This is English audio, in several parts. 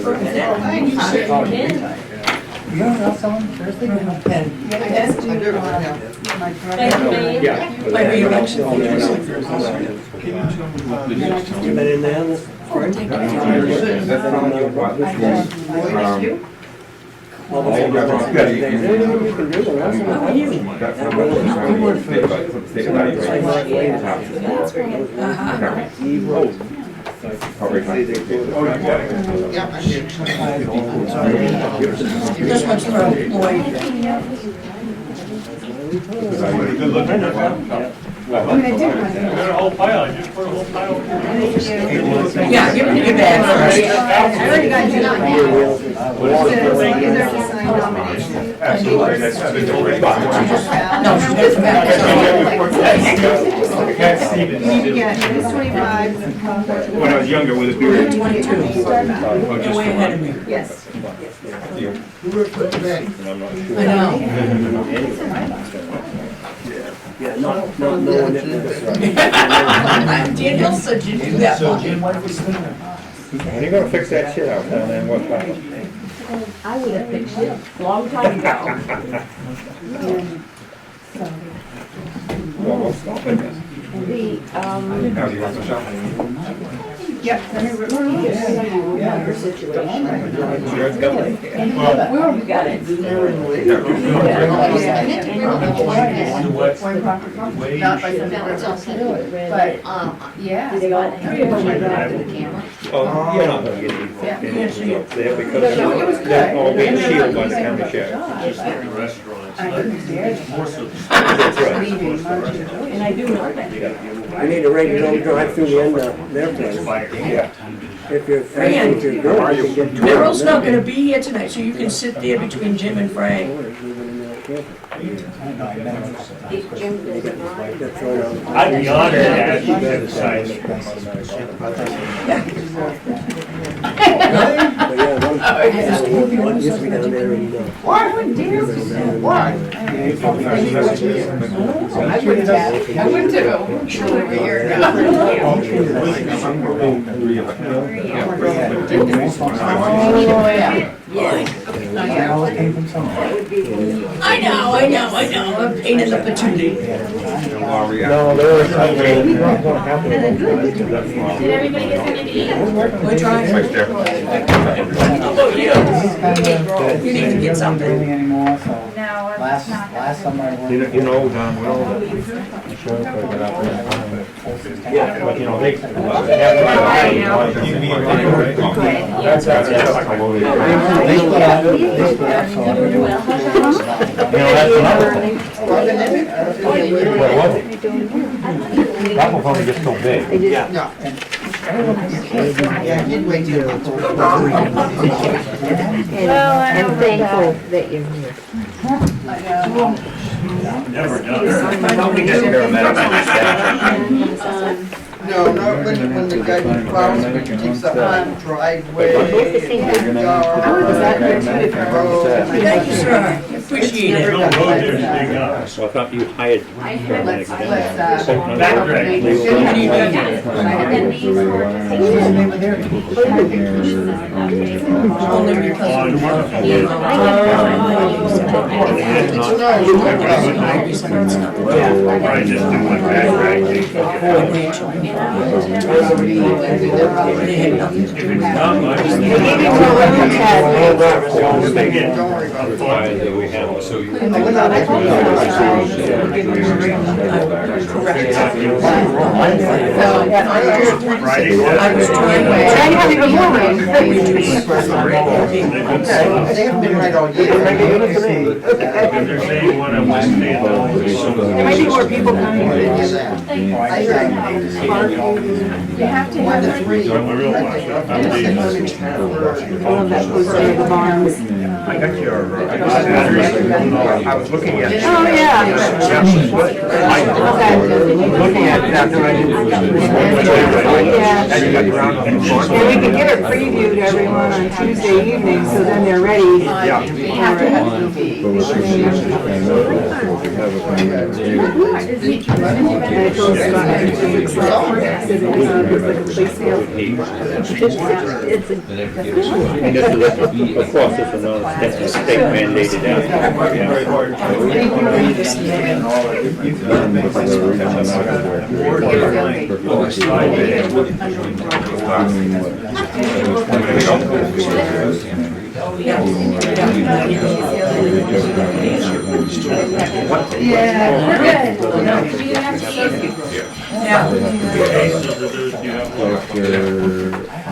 for a minute. You don't know someone Thursday? I guess do, My re-election. You been in there this spring? How are you? This one's from Lloyd. A whole pile, I just put a whole pile. Yeah, give me your bag first. I already got you on Absolutely, that's been the right No, she's got some back. It's 25. When I was younger with a beard. 22. You're way ahead of me. Yes. I know. Yeah, no one that Daniel said you do that one. When are you gonna fix that shit out down there in West Bethel? I would have fixed it a long time ago. Well, what's stopping this? The, Now, do you want some shopping? Yep. her situation. Sure, it's got it. Where have you got it? Not by but, yeah. Did they all three of them go after the camera? Oh, you're not gonna get any up there because they're all being shielded by the county sheriff. Restaurants. That's right. And I do know that. I need a rating, don't drive through the end of their place. Yeah. If you're, Fran, if you're good, you can get to. Meryl's not gonna be here tonight, so you can sit there between Jim and Frank. I'd be honored to ask you to decide. But yeah, one used to be down there and, Why? I wouldn't have. Surely a year ago. Oh, yeah. I know, a pain in the patootie. No, there was something. Did everybody get something to eat? We're trying. How about you? You need to get something. Anymore, so No, last summer I worked. You know, Don, well, yeah, but you know, they. That's Well, what? That will probably get so big. yeah. I'm thankful that you're here. never done. We just paramedics. No, not when the guy plows, takes the driveway. Both the same time. I was out there too. Thank you, sir. Appreciate There's it. no road there to dig up. So I thought you hired. Let's, Backtrack. Only because Right, just do one backtrack. they had nothing to do with that. Not much. They get a fund. We have, so you. Friday. I was trying to. They haven't been right all year. They're saying one of them stay at the. There might be more people coming. You have to have I'm a real one. I'm leaving. was one of the barns. I got your, I was looking at. Oh, yeah. Okay. Looking at that, no, I didn't. Yeah. And you got the round on the floor. And we can give it previewed to everyone on Tuesday evening, so then they're ready. Yeah. And it goes back to looks like a place sale. And this is, of course, this is not, that's a state mandated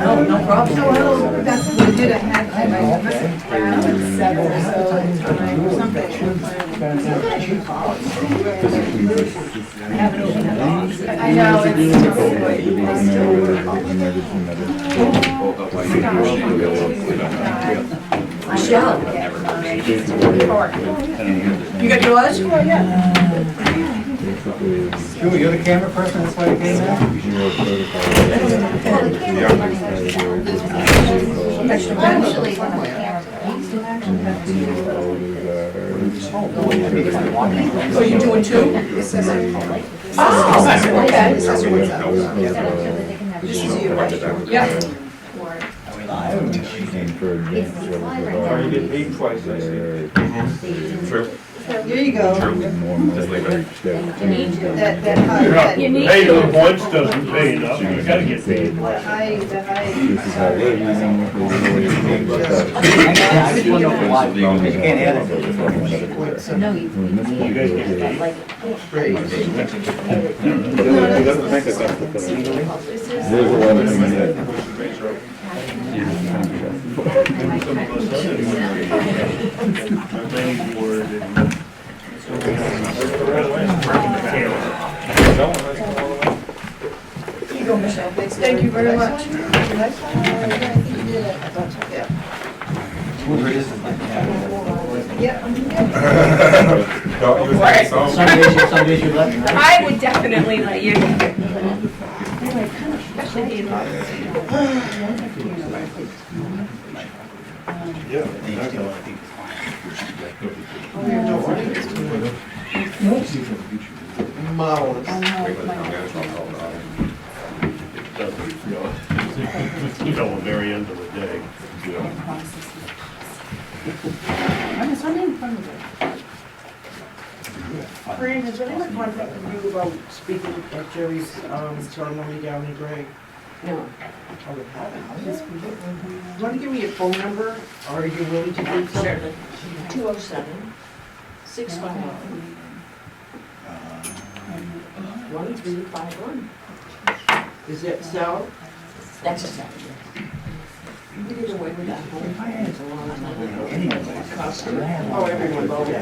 No, no problem. So that's what we did. I had I know, You got yours? You're the camera person, that's why you came Actually, one of the cameras. So you doing two? This is you, right? Yeah. Or you get paid twice, I see. True. Here you go. Just leave it. That high, Hey, the points doesn't pay enough, you gotta get paid. that high. I just want to know why, because you can't add it. No, You guys get paid. There's a lot of things that. Planning board and- Here you go, Michelle. Thank you very much. Yeah. No, you were saying so. Some days you let. I would definitely let you. Until the very end of the day. Fran, has anyone contacted you about speaking at Jerry's ceremony down in Gray? No. Oh, they haven't? You want to give me a phone number, or are you willing to do so? 207-651-1351. Is it Sal? That's a second. We did away with that whole thing. It's a long time. Oh, everyone voted. I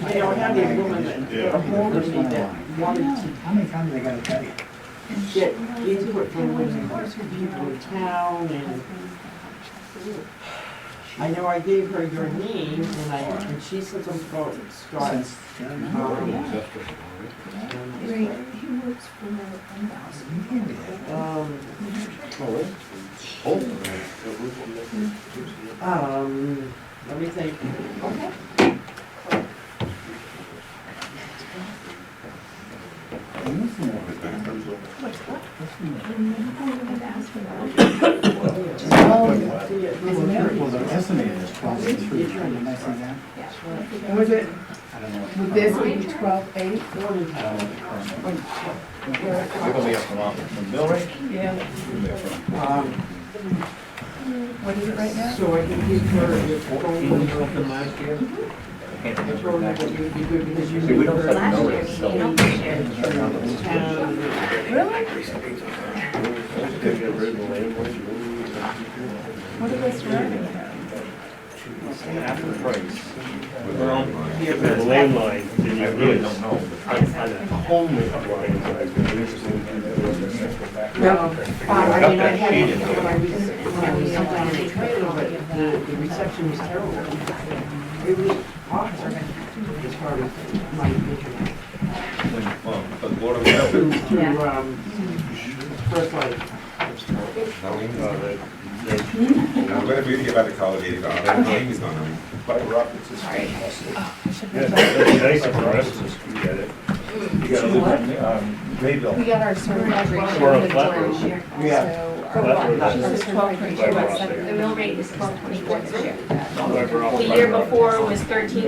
had a woman that got a hold of me that wanted to How many times they gotta tell you? get input from people in town, and I know I gave her your name, and she said something about Scott. Let me think. Okay. Well, the estimated is 12.3. Didn't I see that? Was it, I don't know. would this be 12.8? Yeah. What is it right now? So I can give her your phone number from last year. I told her that it would be good because you knew her. What are they surrounding her? Half the price. The landline, then you really don't know. On a home line, No, I mean, I had, when I was down in the reception was terrible. It was awful as far as my internet. Well, but the Board of Health, First light. I'm going to get back to college, he's gone, he's gone. Fiber optics is fantastic. Yeah, that's nice of us to get it. You got to live in, Mayville. We got our certified rate. Squirrel flat rate. Yeah. The mill rate is 12.24 this year. Fiber The optic. year before was 13.45, and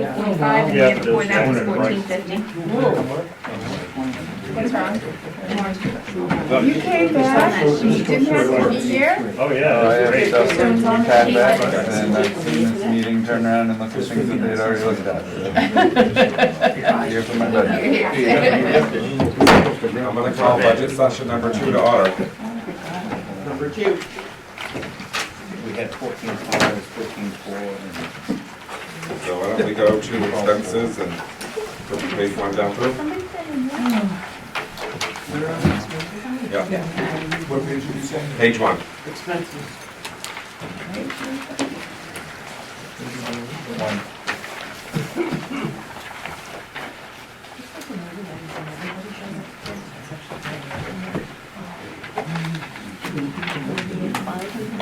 the Yeah, year but before it's that was 200, 14.50. What's wrong? You came back, you didn't have to be here? Oh, yeah, I that's have great. stuff from Pat back, and I've seen this meeting turn around and look at things that they'd already looked at. Here for my budget. I'm going to call budget session number 2 to order. Number 2. We had 14.5, 14.4, So why don't we go to expenses and put page 1 down through? Yeah, What page did you say? page 1. Expenses.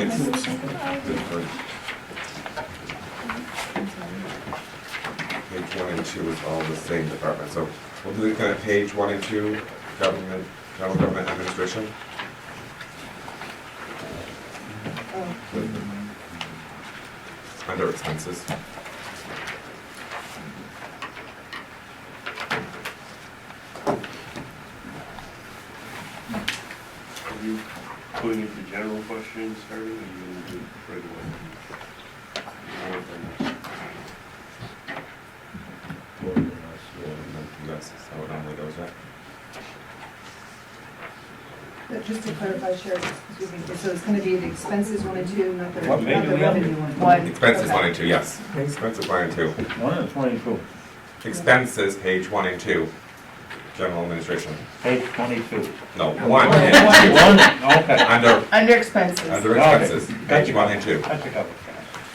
It's different. Page 1 and 2 is all the same department, so we'll do kind of page 1 and 2, government, general government administration. Under expenses. Are you putting it to general questions starting, or are you going to do regular? Yes, that's how it normally goes, yeah. Just to clarify, Sheriff, excuse me, so it's gonna be the expenses 1 and 2, not the What page are we on? revenue one? Expenses 1 and 2, yes. Expenses 1 and 2. 1 and 22. Expenses, page 1 and 2. General administration. Page 22. No, 1 and 1, okay. 2. Under Expenses. expenses, Okay. page 1 and 2. That's a couple.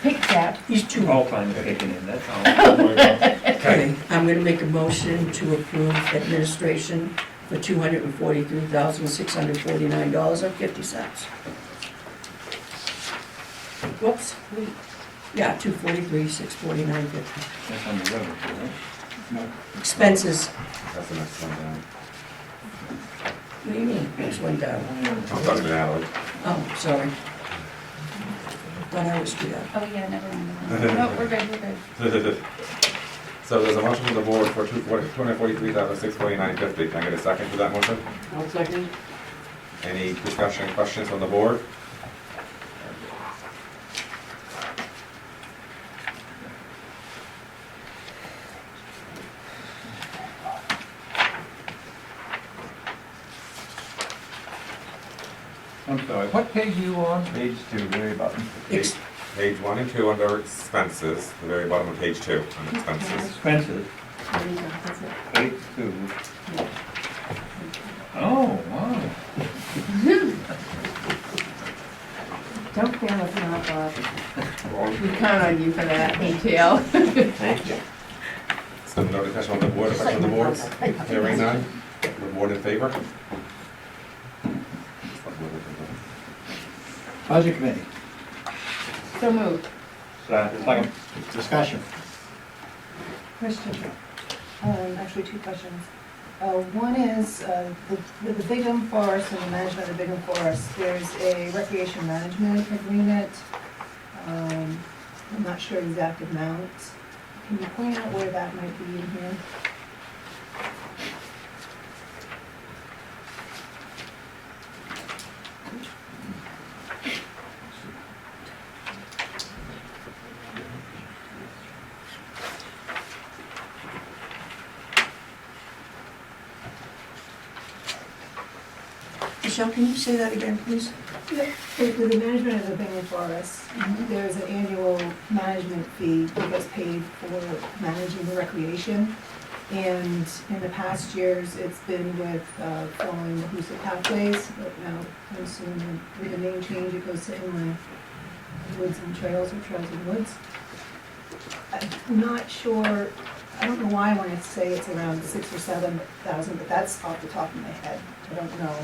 Pick that. These two. All time kicking in, that's all. Okay, I'm gonna make a motion to approve administration for $243,649.50. Whoops, yeah, 243,649.50. That's on the revenue, right? Expenses, That's the next one down. what do you mean, next one down? I'm talking to Natalie. Oh, sorry. Thought I was screwed up. Oh, yeah, never mind. No, we're good, we're good. So there's a motion from the board for $243,649.50. Can I get a second for that motion? I'll second. Any discussion, questions from the board? I'm sorry, what page are you on? Page 2, very bottom. Ex- Page 1 and 2 under expenses, the very bottom of page 2 under expenses. Expenses, page 2. Oh, wow. Don't fail us now, Bob. We count on you for that detail. Thank you. So no discussion on the board, discussion on the boards? Hearing none? The board in favor? Budget committee, So moved. Second. discussion. Question. Actually, 2 questions. One is, with the Bigham Forest and the management of the Bigham Forest, there's a recreation management agreement. I'm not sure exact amount. Can you point out where that might be in here? Michelle, can you say that again, please? With the management of the Bigham Forest, there's an annual management fee that gets paid for managing the recreation. And in the past years, it's been with following the Hoosic Pathways, but now I'm assuming with the name change, it goes to inland. Woods and Trails or Trails and Woods. I'm not sure, I don't know why I wanted to say it's around 6,000 or 7,000, but that's off the top of my head. I don't know.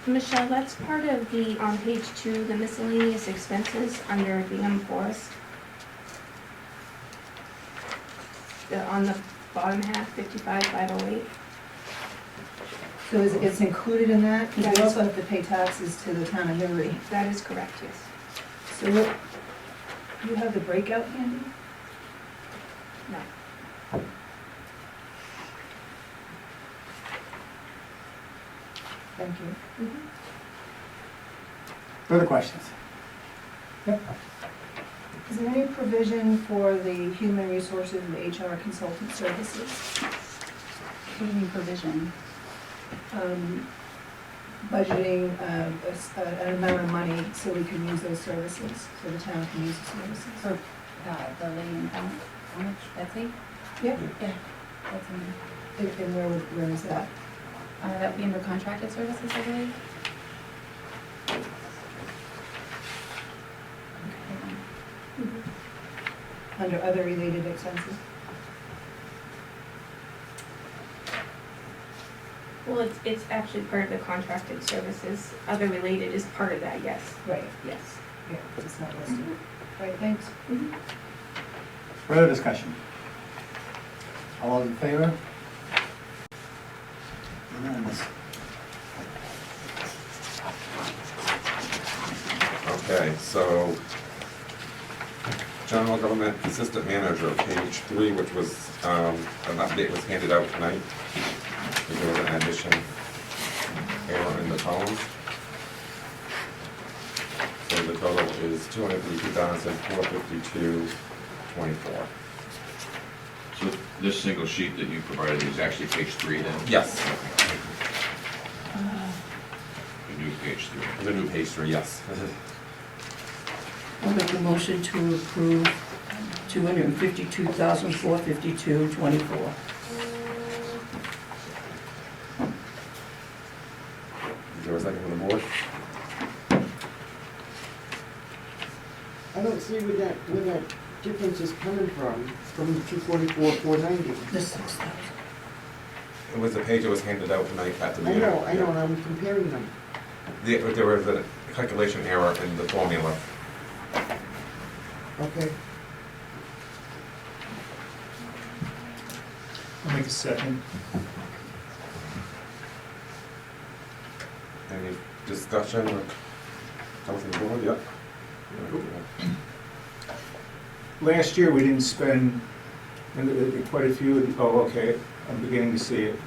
Michelle, that's part of the, on page 2, the miscellaneous expenses under Bingham Forest. On the bottom half, 55,508. So it's included in that? Because Yes. we also have to pay taxes to the town of Newry. That is correct, yes. So what, you have the breakout handy? No. Thank you. Further questions? Is there any provision for the human resources and HR consultant services? What do you mean provision? Budgeting an amount of money so we can use those services, so the town can use the services? For, the lady in town, how much, Betsy? Yep. Yeah, that's in, And where is that? that would be under contracted services, I believe. Under other related expenses? Well, it's actually part of the contracted services. Other related is part of that, yes. Right, Yes. yeah, it's not listed. Right, thanks. Further discussion? All those in favor? Unanimous. Okay, so general government assistant manager, page 3, which was, an update was handed out tonight. There was an addition error in the columns. So the total is $252,452.24. So this single sheet that you provided is actually page 3 then? Yes, The new page 3. the new page 3, yes. I'll make a motion to approve $252,452.24. Is there a second from the board? I don't see where that difference is coming from 244, 490. The 6,000. It was the page that was handed out tonight at the I meeting. know, and I'm comparing them. There was a calculation error in the formula. Okay. I'll make a second. Any discussion or comments from the board? Yep. Last year, we didn't spend quite a few, oh, okay, I'm beginning to see it.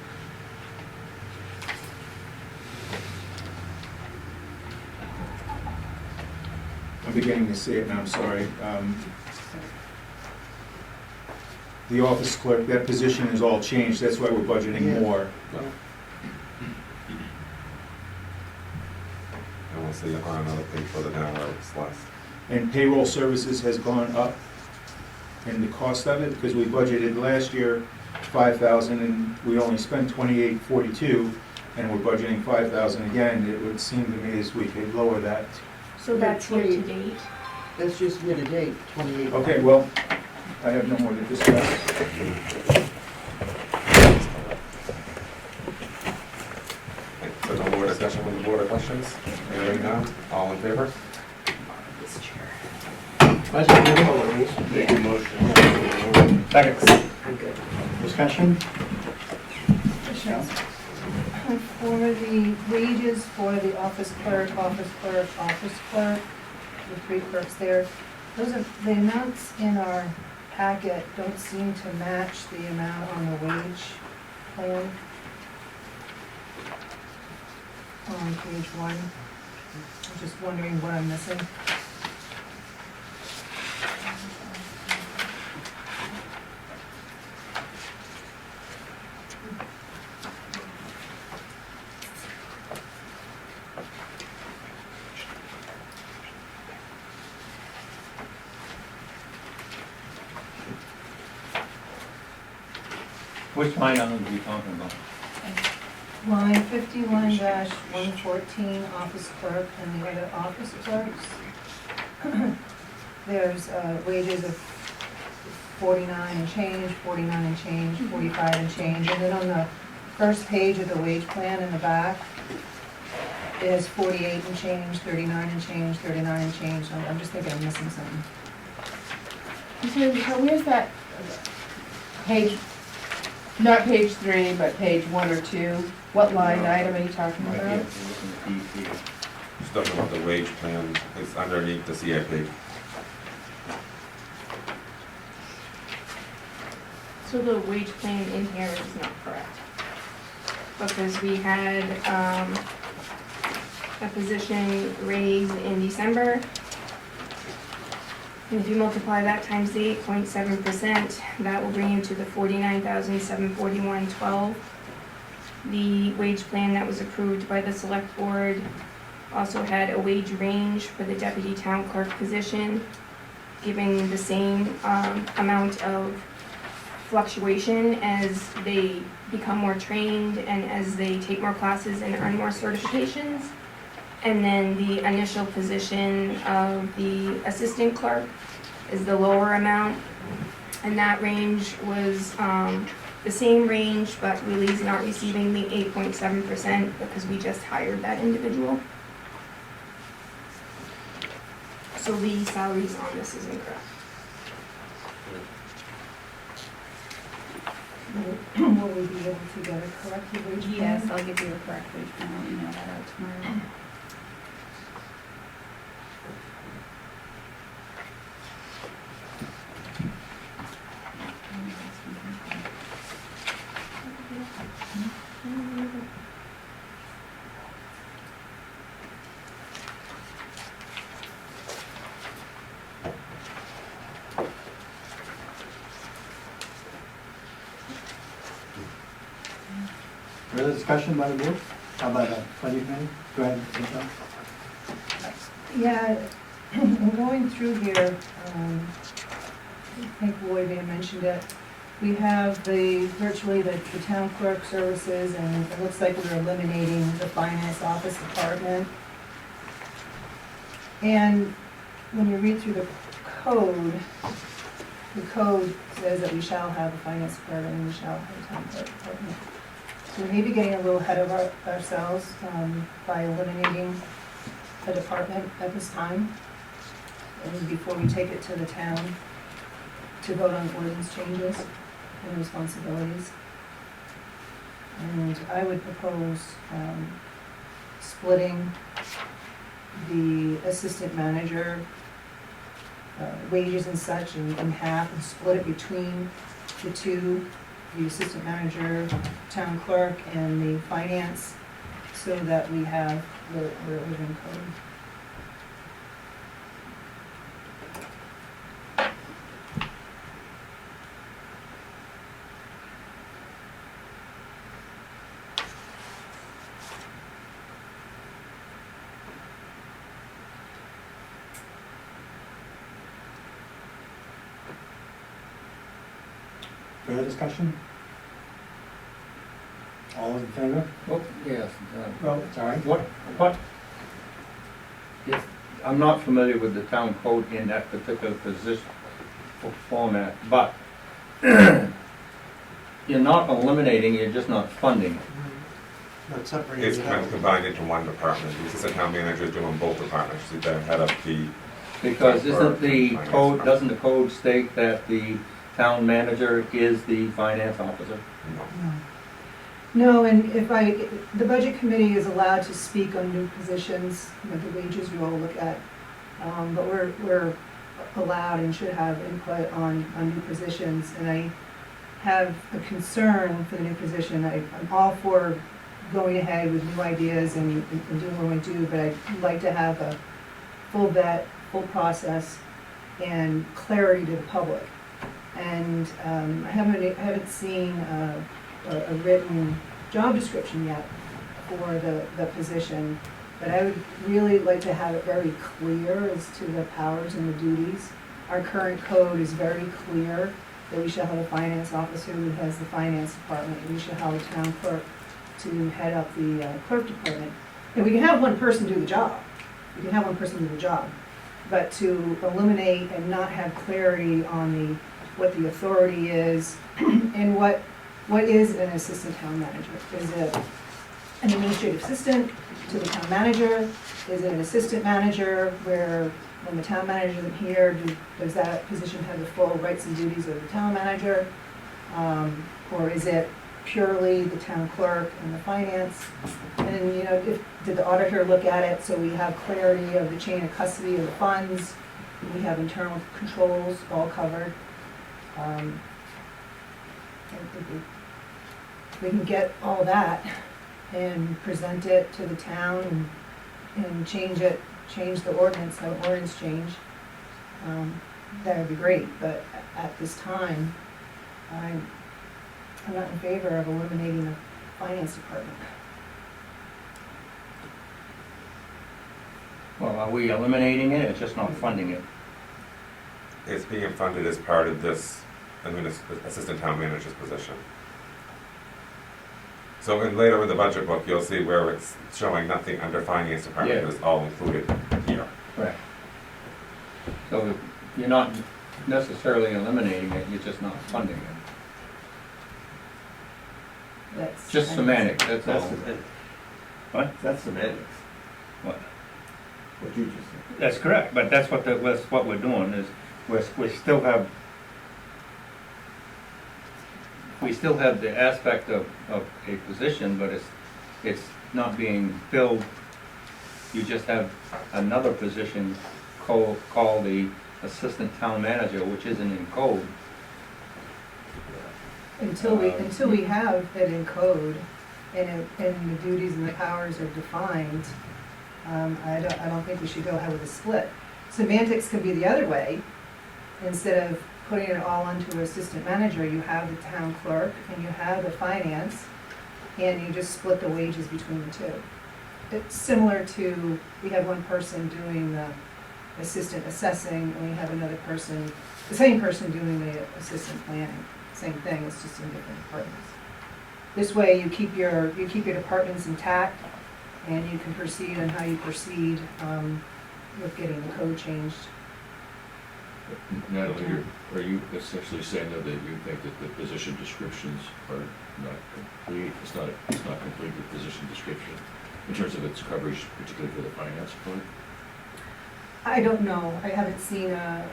I'm beginning to see it now, I'm sorry. The office clerk, that position is all changed, that's why we're budgeting Yeah. more. And we'll see on another page further down where it's less. And payroll services has gone up in the cost of it, because we budgeted last year 5,000 and we only spent 2842, and we're budgeting 5,000 again. It would seem to me as we could lower that. So that's year to date. That's just year to date, 28. Okay, well, I have no more to discuss. Okay, so no more discussion with the board or questions? Hearing none, all in favor? Make a motion. Second. Discussion? For the wages for the office clerk, the 3 clerks there, those are, the amounts in our packet don't seem to match the amount on the wage plan. On page 1. I'm just wondering what I'm missing. Which line item are we talking about? Line 51-114, office clerk, and the other office clerks. there's wages of 49 and change, 49 and change, 45 and change, and then on the first page of the wage plan in the back, it has 48 and change, 39 and change, 39 and change. I'm just thinking I'm missing something. So where's that page, not page 3, but page 1 or 2? What line item are you talking Right about? here. Just talking about the wage plan, it's underneath the CIP. So the wage plan in here is not correct. Because we had, a position raised in December. And if you multiply that times the 8.7%, that will bring you to the 49,741.12. The wage plan that was approved by the select board also had a wage range for the deputy town clerk position, giving the same amount of fluctuation as they become more trained and as they take more classes and earn more certifications. And then the initial position of the assistant clerk is the lower amount. And that range was the same range, but Willie's not receiving the 8.7% because we just hired that individual. So the salaries on this is incorrect. Will we be able to get a corrected wage plan? Yes, I'll give you a correct wage plan, I'll email that out tomorrow. Further discussion by the board? How about that? Budget committee? Go ahead, Michelle. Yeah, I'm going through here, I think Lloyd may have mentioned it. We have virtually the town clerk services, and it looks like we're eliminating the finance office department. And when you read through the code says that we shall have a finance department and we shall have a town clerk department. So we may be getting a little ahead of ourselves by eliminating a department at this time, and before we take it to the town to vote on ordinance changes and responsibilities. And I would propose splitting the assistant manager wages and such in half, and split it between the two, the assistant manager, town clerk, and the finance, so that we have the living code. Further discussion? All in favor? Oh, yes. Well, sorry. What, I'm not familiar with the town code in that particular position format, but you're not eliminating, you're just not funding. Not separating It's it kind of out. combined into one department, the assistant town manager is doing both departments, she's the head of the, Because isn't the Finance code, department. doesn't the code state that the town manager is the finance officer? you know, No, and the budget committee is allowed to speak on new positions, the wages you all look at. But we're allowed and should have input on new positions. And I have a concern for the new position. I'm all for going ahead with new ideas and doing what we do, but I'd like to have a full vet, full process, and clarity to the public. And I haven't seen a written job description yet for the position, but I would really like to have it very clear as to the powers and the duties. Our current code is very clear that we shall have a finance officer who has the finance department, and we shall have a town clerk to head up the clerk department. And we can have one person do the job. We can have one person do the job. but to eliminate and not have clarity on what the authority is and what is an assistant town manager. Is it an administrative assistant to the town manager? Is it an assistant manager where when the town manager isn't here, does that position have the full rights and duties of the town manager? Or is it purely the town clerk and the finance? And, you know, did the auditor look at it so we have clarity of the chain of custody of the funds? We have internal controls all covered. And if we can get all that and present it to the town and change the ordinance, have an ordinance change, that would be great. But at this time, I'm not in favor of eliminating the finance department. Well, are we eliminating it, or just not funding it? It's being funded as part of this, assistant town manager's position. So later in the budget book, you'll see where it's showing nothing under finance department, Yeah. it's all included here. Correct. So you're not necessarily eliminating it, you're just not funding it. That's Just semantics, that's all. What? That's semantics, What? what you just said. That's correct, but that's what we're doing, is we still have the aspect of a position, but it's not being filled. You just have another position called the assistant town manager, which isn't in code. Until we have it in code and the duties and the powers are defined, I don't think we should go ahead with a split. Semantics could be the other way. Instead of putting it all onto an assistant manager, you have the town clerk and you have the finance, and you just split the wages between the two. It's similar to, we have one person doing the assistant assessing, and we have another person, the same person doing the assistant planning. Same thing, it's just in different departments. This way, you keep your departments intact, and you can proceed on how you proceed with getting the code changed. Natalie, are you essentially saying though that you think that the position descriptions are not complete? It's not complete with position description in terms of its coverage, particularly for the finance part? I don't know. I haven't seen a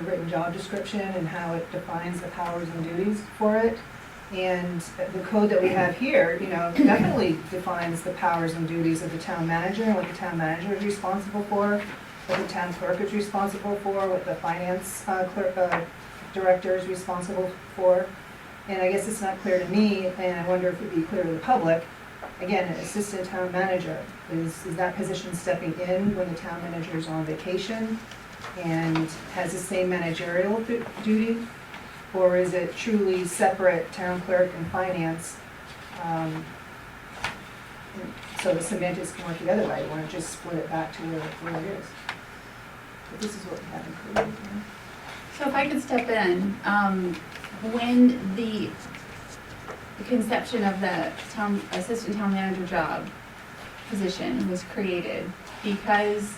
written job description and how it defines the powers and duties for it. And the code that we have here, you know, definitely defines the powers and duties of the town manager and what the town manager is responsible for, what the town clerk is responsible for, what the finance director is responsible for. And I guess it's not clear to me, and I wonder if it'd be clear to the public. Again, an assistant town manager, is that position stepping in when the town manager is on vacation and has the same managerial duty? Or is it truly separate town clerk and finance? So the semantics can work the other way, you want to just split it back to where it is. But this is what we have included here. So if I could step in, when the conception of the assistant town manager job position was created, because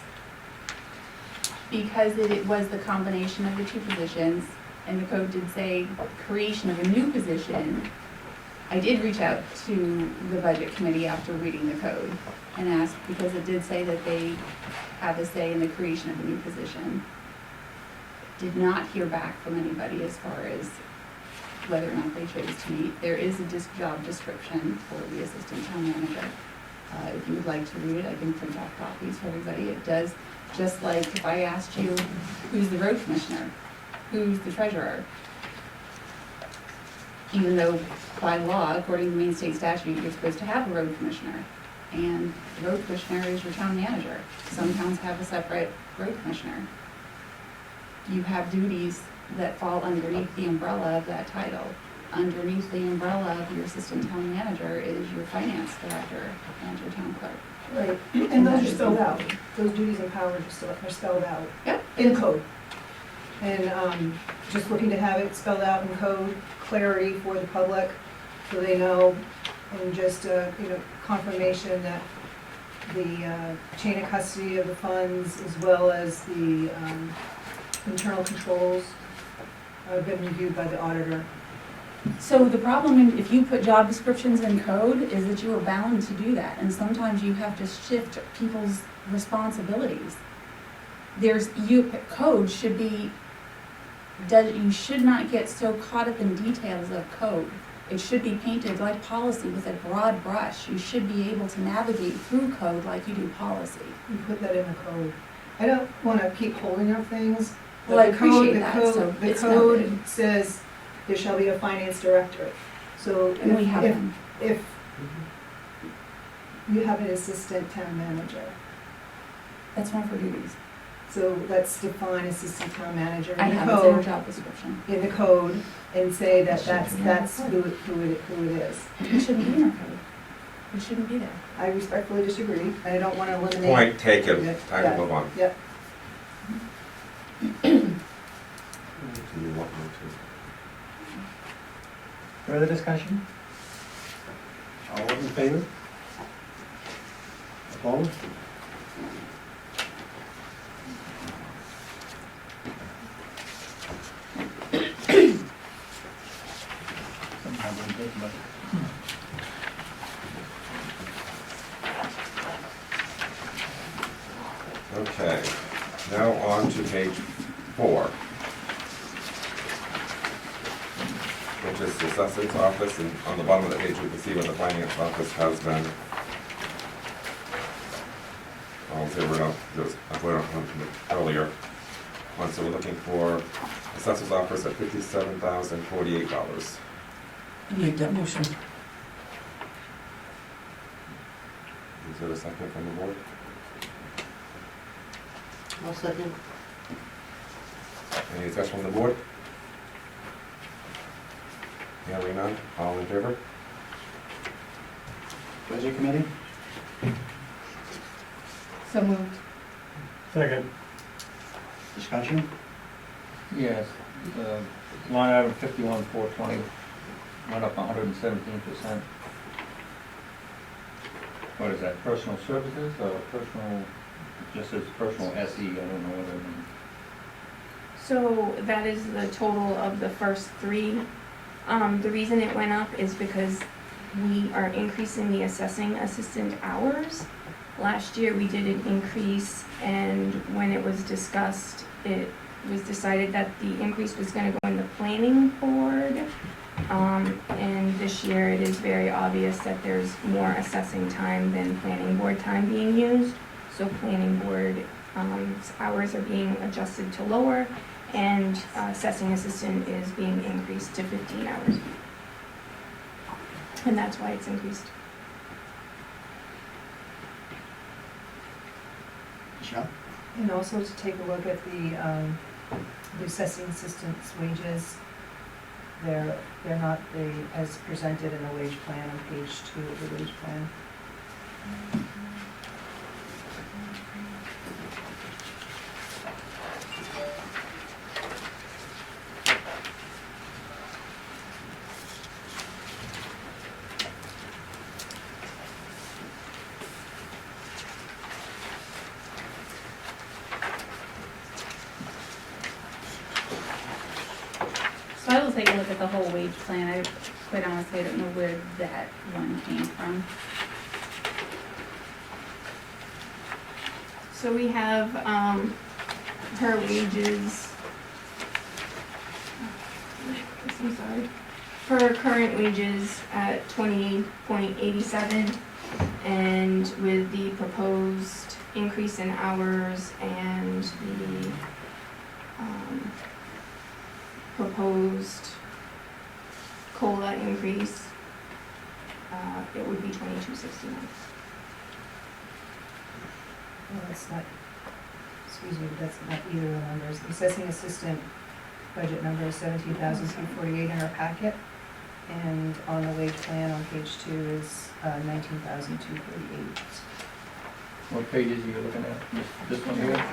it was the combination of the two positions, and the code did say creation of a new position, I did reach out to the budget committee after reading the code and asked, because it did say that they have a say in the creation of a new position. Did not hear back from anybody as far as whether or not they chose to meet. There is a job description for the assistant town manager. If you would like to read it, I can print off copies for everybody. It does, just like if I asked you, who's the road commissioner? Who's the treasurer? Even though by law, according to Maine state statute, you're supposed to have a road commissioner. And the road commissioner is your town manager. Some towns have a separate road commissioner. You have duties that fall underneath the umbrella of that title. Underneath the umbrella of your assistant town manager is your finance director and your town clerk. Right, and those are spelled out. Those duties and powers are spelled out. Yep. In code. And just looking to have it spelled out in code, clarity for the public, so they know, and just, confirmation that the chain of custody of the funds, as well as the internal controls have been reviewed by the auditor. So the problem, if you put job descriptions in code, is that you are bound to do that, and sometimes you have to shift people's responsibilities. Code should be, you should not get so caught up in details of code. It should be painted like policy with a broad brush. You should be able to navigate through code like you do policy. We put that in the code. I don't wanna keep holding up things. but Well, I the code- appreciate the that, code- so The it's code noted. says there shall be a finance director. So And we have them. if you have an assistant town manager, That's one of her duties. so let's define assistant town manager I in the have, it's in her code, job description. and say that that's who it is. It shouldn't be in our code. It shouldn't be there. I respectfully disagree, and I don't wanna eliminate. Point taken, Yeah, time to yeah. move on. Yep. Do you want me Further discussion? All those in favor? Opposed? Somehow we did, but Okay, now on to page 4, which is the assessors office, and on the bottom of the page, you can see where the finance office has been. I'll zero it out, because I put it on earlier. So we're looking for assessor's office at $57,048. Make that motion. Is there a second from the board? I'll second. Any discussion from the board? Hearing none, all in favor? Budget committee? So moved. Second. Discussion? yes, line item 51,420 went up 117%. What is that, personal services or personal, just says personal SE, I don't know what it means. So that is the total of the first three. The reason it went up is because we are increasing the assessing assistant hours. Last year, we did an increase, and when it was discussed, it was decided that the increase was gonna go in the planning board. And this year, it is very obvious that there's more assessing time than planning board time being used. So planning board, hours are being adjusted to lower, and assessing assistant is being increased to 15 hours. And that's why it's increased. Michelle? And also to take a look at the assessing assistant's wages. They're not as presented in the wage plan on page 2 of the wage plan. So I will take a look at the whole wage plan. I quite honestly don't know where that one came from. So we have, her wages. I'm sorry. Her current wages at 28.87, and with the proposed increase in hours and the, proposed COLA increase, it would be 22.69. Well, that's not, excuse me, that's not either of the numbers. The assessing assistant budget number is 17,248 in our packet, and on the wage plan on page 2 is 19,248. What pages are you looking at? This one here?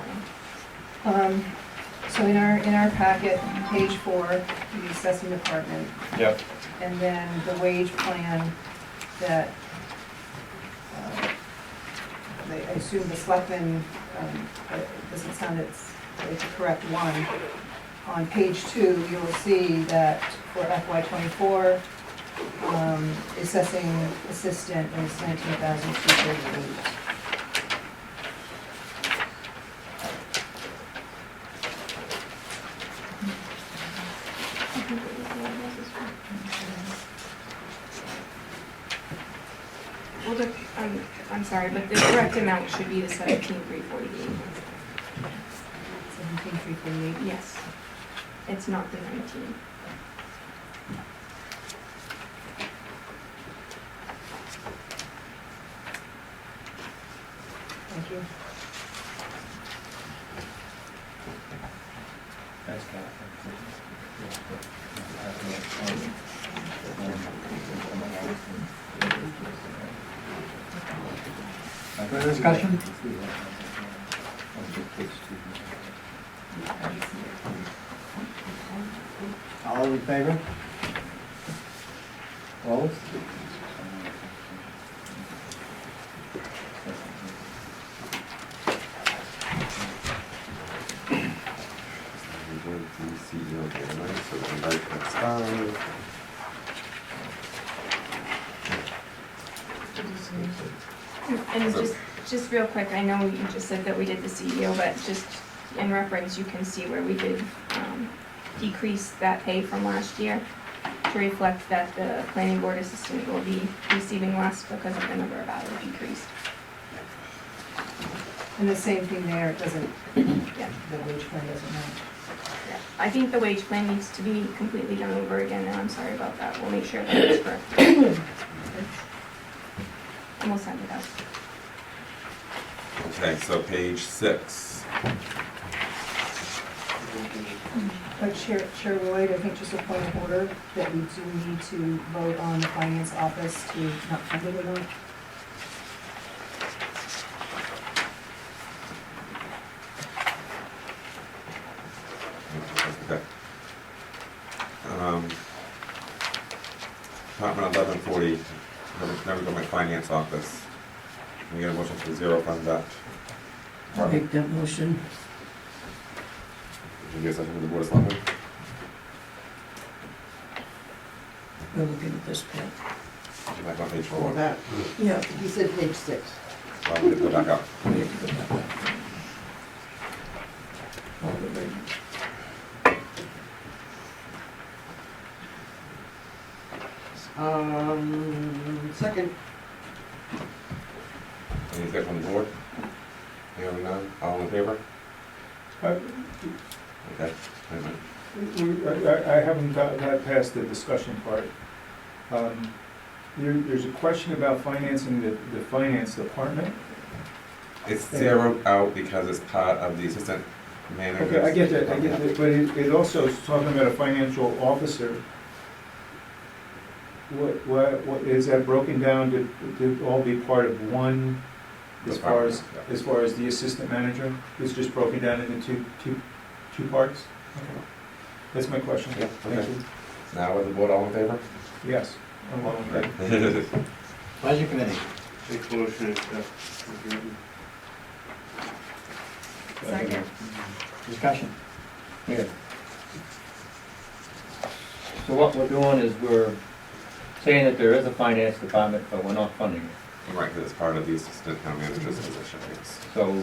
So in our packet, page 4, the assessing department, Yep. and then the wage plan that I assume the selectmen, it doesn't sound it's the correct one. On page 2, you will see that for FY '24, assessing assistant is $19,238. Well, I'm sorry, but the correct amount should be the 17,348. 17,348. Yes. It's not the 19. Thank you. That's Further discussion? All in favor? Opposed? We did the CEO here, right? So the invite next time. And it's just real quick, I know you just said that we did the CEO, but just in reference, you can see where we did decrease that pay from last year to reflect that the planning board assistant will be receiving less because of the number of hours decreased. And the same thing there, it doesn't, Yeah. the wage plan doesn't match. Yeah. I think the wage plan needs to be completely done over again, and I'm sorry about that. We'll make sure that it's correct. And we'll send it out. Okay, so page 6. But Chair Lloyd, I think just a point of order, that we do need to vote on the finance office to not fund it or not. Okay. Department 1140, never go to my finance office. Can we get a motion to zero fund that? I'll make that motion. Did you guys have to the board of selectmen? We're looking at this part. Would you like on page Oh, 4? that, Yeah. you said page 6. Well, we have to go back up. We have to go back up. All the way. Second, Any discussion on the board? Hearing none, all in favor? Okay. Wait a minute. I haven't got past the discussion part. There's a question about financing the finance department. It's zeroed out because it's part of the assistant manager. Okay, I get that, but it also is talking about a financial officer. What, is that broken down to all be part of one, as far as the assistant manager? It's just broken down into two parts? Okay. That's my question. Yeah, Thank okay. you. Now with the board, all in favor? Yes, I'm all in favor. Okay. Pleasure committee. Make motion, Second. Discussion. Yeah. So what we're doing is we're saying that there is a finance department, but we're not funding it. Right, because it's part of the assistant town manager's position, yes. So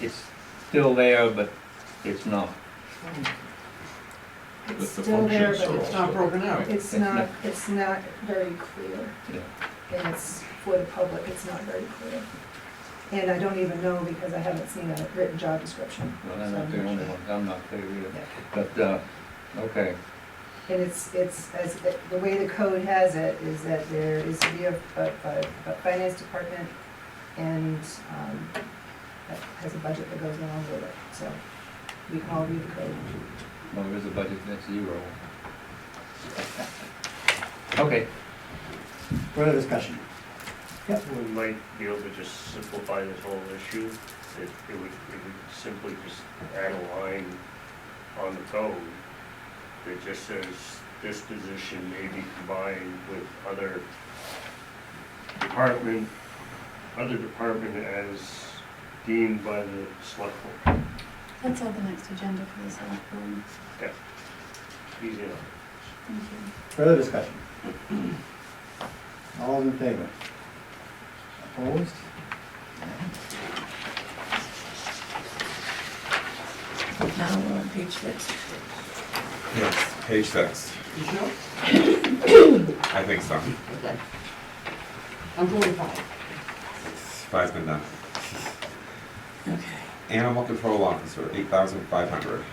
it's still there, but it's not. It's The still there, functions but are it's all not broken separate. out. It's not very clear. Yeah. And it's, for the public, it's not very clear. And I don't even know because I haven't seen a written job description. Well, I'm not the only one, I'm not clear either. Yeah. But, okay, And it's, as, the way the code has it is that there is to be a finance department and, that has a budget that goes along with it, so we can all read the code. well, there is a budget that's zero. Okay, Further discussion. we might be able to just simplify this whole issue. It would simply just add a line on the code that just says, this position may be combined with other department other department as deemed by the select board. That's on the next agenda for the select board. Okay. Easy enough. Thank you. Further discussion? All in favor? Opposed? Now we're on page 6. Yes, page 6. You sure? I think so. Okay. I'm 45. 5's been done. Okay. Animal control officer, 8,500.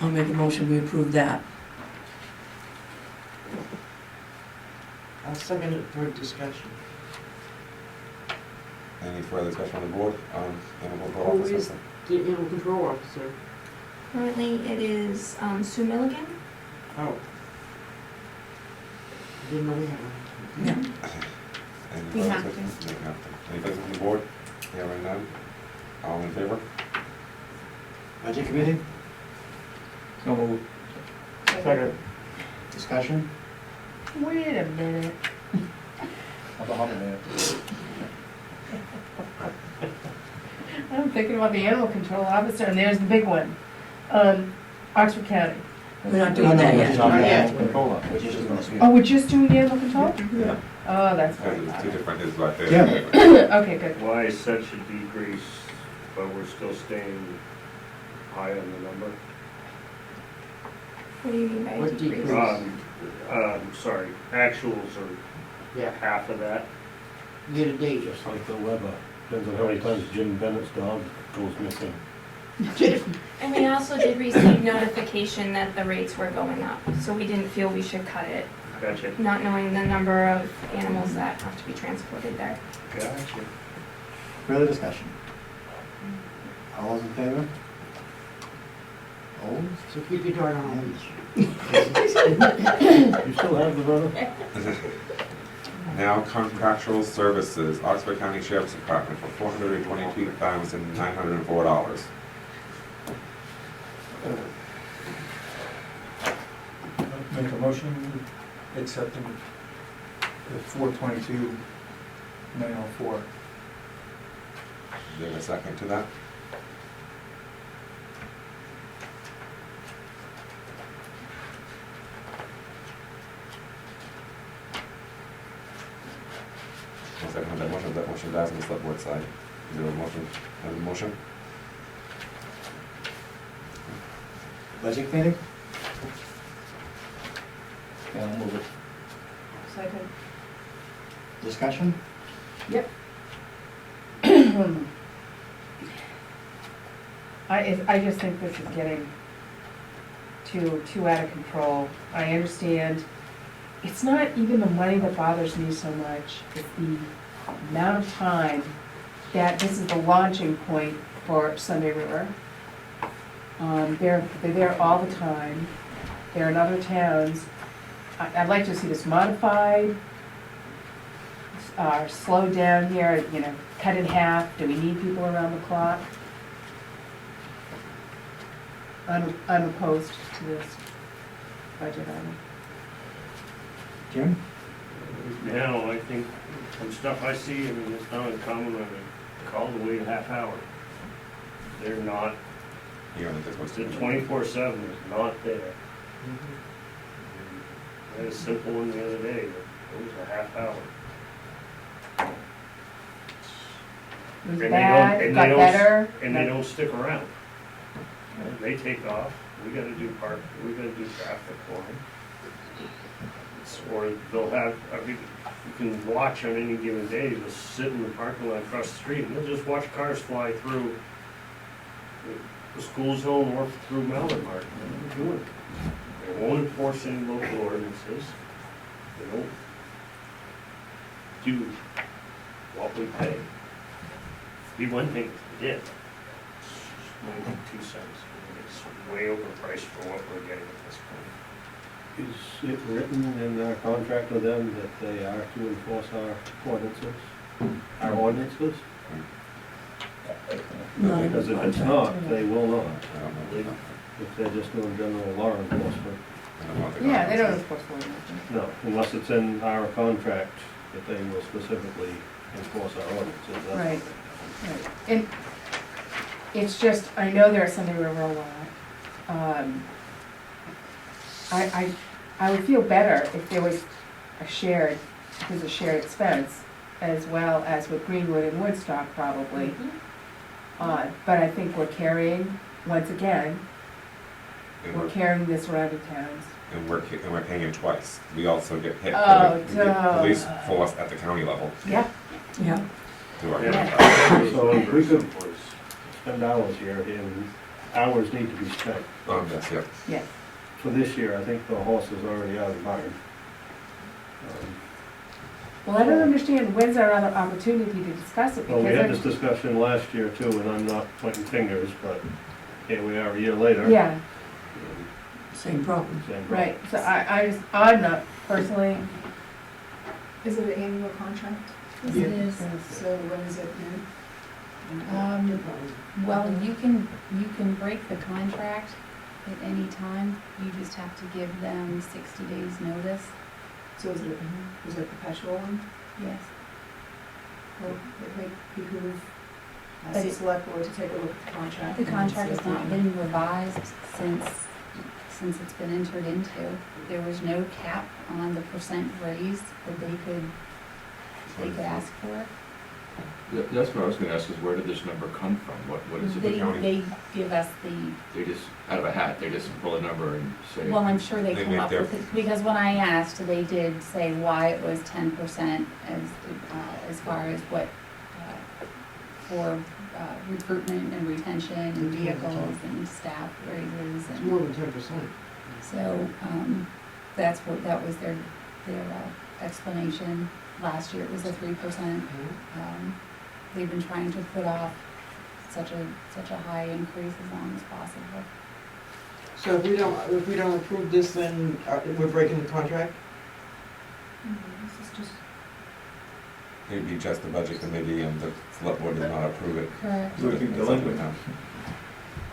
I'll make a motion, we approve that. I'll second it for discussion. Any further discussion on the board on animal control Who officer? is the animal control officer? Currently, it is Sue Milligan. Oh. Didn't know we had one. Yeah. Any We further have to. discussion? No, we have to. Any business on the board? Hearing none. All in favor? Budget committee? So moved. Second. Discussion? Wait a minute. I'm thinking about the animal control officer, and there's the big one. Oxford County. We're not doing that yet. Not yet. Oh, we're just doing the animal control? Yeah. Oh, that's Because fine. it's two different, is right there. Yeah. Okay, good. Why is such a decrease, but we're still staying high on the number? What do you mean by a What decrease? decrease? Sorry, actuals are Yeah, half of that. year to date. Just like the weather, depends on how many times Jim Bennett's dog goes missing. And we also did receive notification that the rates were going up, so we didn't feel we should cut it, Gotcha. not knowing the number of animals that have to be transported there. Gotcha. Further discussion? All those in favor? Opposed? So keep your dog on leash. You still have the brother? Now contractual services, Oxford County Sheriff's Department for $422,904. Make a motion accepting the 422,904. Is there a second to that? I'll second that motion. That motion dies on the select board side. Is there a motion? Have a motion? Budget committee? Yeah, I'll move it. Second. Discussion? I just think this is getting too out of control. I understand, it's not even the money that bothers me so much, it's the amount of time that this is the launching point for Sunday River. They're there all the time, they're in other towns. I'd like to see this modified, slowed down here, you know, cut in half. Do we need people around the clock? I'm opposed to this budget item. Jim? Now, I think from stuff I see, I mean, it's not uncommon when they call to wait a half hour. They're not, You only just wants the to. 24/7 is not there. I had a simple one the other day, it was a half hour. It was And they bad, don't- it and got they don't- better. And they don't stick around. They take off, we gotta do traffic for them. Or they'll have, I mean, you can watch on any given day, they'll sit in the parking lot across the street, and they'll just watch cars fly through the school zone or through Mallard Market. They're doing it. They won't enforce any local ordinances. They don't do what we pay. Be one thing if they did. Only 2 cents. It's way overpriced for what we're getting at this point. Is it written in our contract with them that they are to enforce our ordinances? Our ordinances? Not in Because the if it's contract. not, they will not. I don't know. If they're just doing general law enforcement. I don't know what the Yeah, they don't consequences. enforce ordinances. No, unless it's in our contract that they will specifically enforce our ordinances. that's- Right. Right. And it's just, I know they're Sunday River a lot. I would feel better if there was a shared expense as well as with Greenwood and Woodstock probably. But I think we're carrying, once again, And we're we're, carrying this around in towns. and we're paying him twice. We also get hit Oh, for the police duh. force at the county level Yeah. Yeah. through our. Yeah. So if we could spend hours here, and hours need to be spent. Yes, yeah. Yes. For this year, I think the horse is already out of the barn. Well, I don't understand, when's our other opportunity to discuss it? Well, we had Because this discussion last year too, and I'm not pointing fingers, but here we are a year later. yeah, Same problem. Same problem. right, so I'm not personally, Is it an annual contract? Yes, it is. So when is it due? Well, you can break the contract at any time. You just have to give them 60 days notice. So is it a perpetual one? Yes. Well, it may behoove But as a it- select board to take a look at the contract. The and contract see has if not we- been revised since it's been entered into. There was no cap on the percent raise that they could ask for. That's what I was gonna ask, is where did this number come from? What is it? They give us the, They just, out of a hat, they just pull a number and say. well, I'm sure they They come make up their- with it, because when I asked, they did say why it was 10% as far as what, for recruitment and retention and vehicles and staff raises It's and. more than 10%. So, that was their explanation. Last year it was a 3%. They've been trying to put off such a high increase as long as possible. So if we don't approve this, then we're breaking the contract? This is just, It'd be just the budget committee and the select board does not approve it. Correct. So we can It's up to delinquent. town.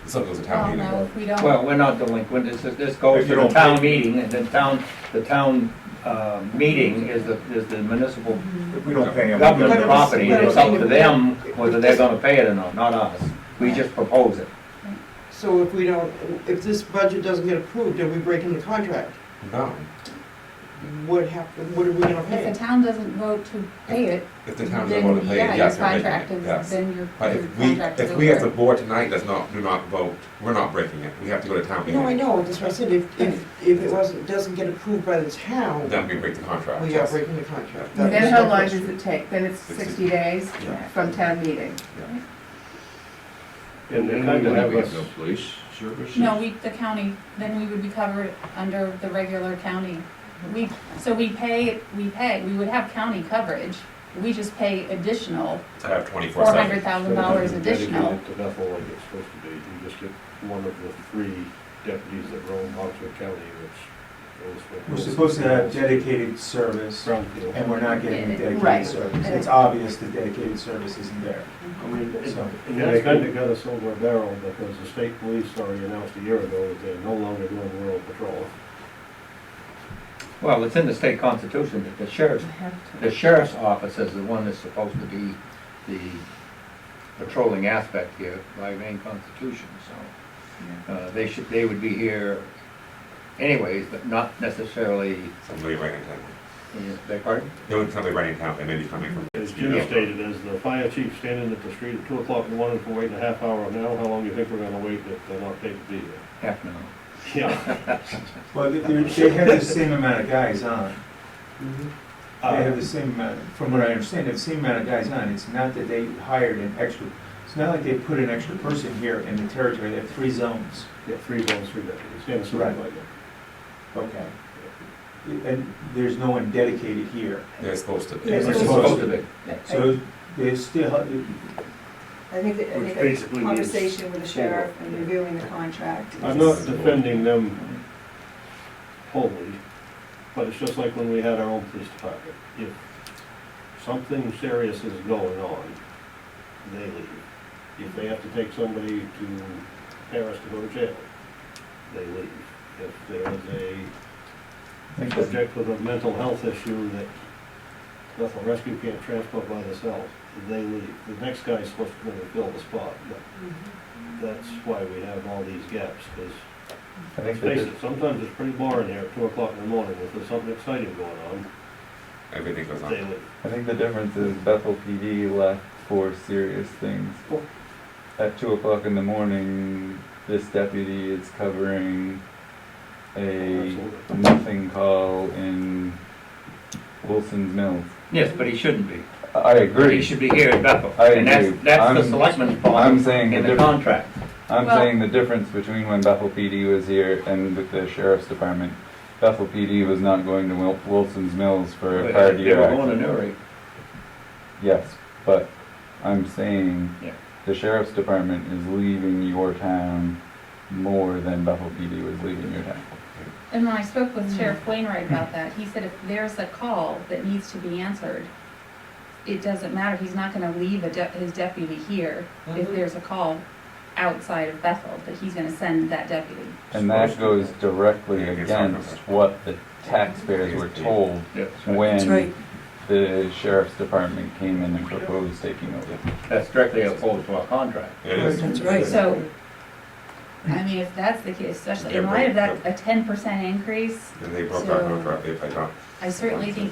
It's up to the Well, town meeting. no, if we don't. Well, we're not delinquent, this goes If you to the don't town pay- meeting, and the town meeting is the municipal If we don't pay them. government But it was- property, but and it's it up was- to them whether they're gonna pay it or not us. We just propose it. So if this budget doesn't get approved, are we breaking the contract? No, What are we gonna If pay? the town doesn't vote to pay it, if the town doesn't then, want to pay yeah, it, your yes, we're making contract it, is, yes. then your But contract is if we as a over. board tonight do not vote, we're not breaking it. We have to go to town meeting. No, I know, that's what I said, if it doesn't get approved by the town, Then we break the contract, we are yes. breaking the contract. and That then was how my long question. does it take? Then it's 60 days Yeah. from town meeting. And they And kind of we have have us, no police services? No, the county, then we would be covered under the regular county. We would have county coverage. We just pay additional, To have 24/7. $400,000 additional. dedicated to Bethel like it's supposed to be. You just get one of the 3 deputies that roam Oxford County, which goes for. We're supposed to have dedicated service, Brownfield. and we're not getting Right. dedicated service. It's obvious the dedicated service isn't there. I mean, So- and that's kind of got us over a barrel because the state police already announced a year ago that they're no longer doing rural patrol. Well, it's in the state constitution that the sheriff's office is the one that's supposed to be the patrolling aspect here by main constitution, so. They would be here anyways, but not necessarily, Somebody right in town. beg pardon? They would somebody right in town, they may be coming from. As Jim stated, as the fire chief standing at the street at 2 o'clock in the morning for waiting a half hour now, how long do you think we're gonna wait that they're not paid to be here? Half an hour. Yeah. Well, they have the same amount of guys on. Mhm. They have the same amount, from what I understand, they have the same amount of guys on. It's not that they hired an extra, it's not like they put an extra person here in the territory. They have 3 zones. Yeah, 3 zones, 3 deputies, and a Right. supervisor. Okay. And there's no one dedicated here. They're supposed to. Yeah, They're it's supposed to be. So they still, I think Which that basically a means conversation with the sheriff and reviewing the contract. I'm not defending them wholly, but it's just like when we had our own police department. If something serious is going on, they leave. If they have to take somebody to Paris to go to jail, they leave. If there's a I think that's- subject with a mental health issue that Bethel Rescue can't transport by themselves, they leave. The next guy's supposed to come in and fill the spot, but that's why we have all these gaps, because I think let's the face di- it, sometimes it's pretty boring here at 2 o'clock in the morning. If there's something exciting going on, Everything goes they on. leave. I think the difference is Bethel PD left for serious things. At 2 o'clock in the morning, this deputy is covering a Absolutely. nothing call in Wilson's Mills. Yes, but he shouldn't be. I agree. He should be here at Bethel. I And agree. that's the I'm- selectman's I'm part saying in the the difference. contract. I'm Well- saying the difference between when Bethel PD was here and with the sheriff's department. Bethel PD was not going to Wilson's Mills for a They cardiac were going to accident. Newry. Yes, but I'm saying Yeah. the sheriff's department is leaving your town more than Bethel PD was leaving your town. And when I spoke with Sheriff Wainwright about that, he said if there's a call that needs to be answered, it doesn't matter, he's not gonna leave his deputy here if there's a call outside of Bethel, that he's gonna send that deputy. And that goes directly Yeah, it's not against gonna- what the taxpayers were told Yeah, That's right. when the sheriff's department came in and proposed taking over. that's directly opposed to our contract. It is. That's right. So, I mean, if that's the case, especially in light of that, a 10% increase, And they broke So- our contract if I don't. I certainly think,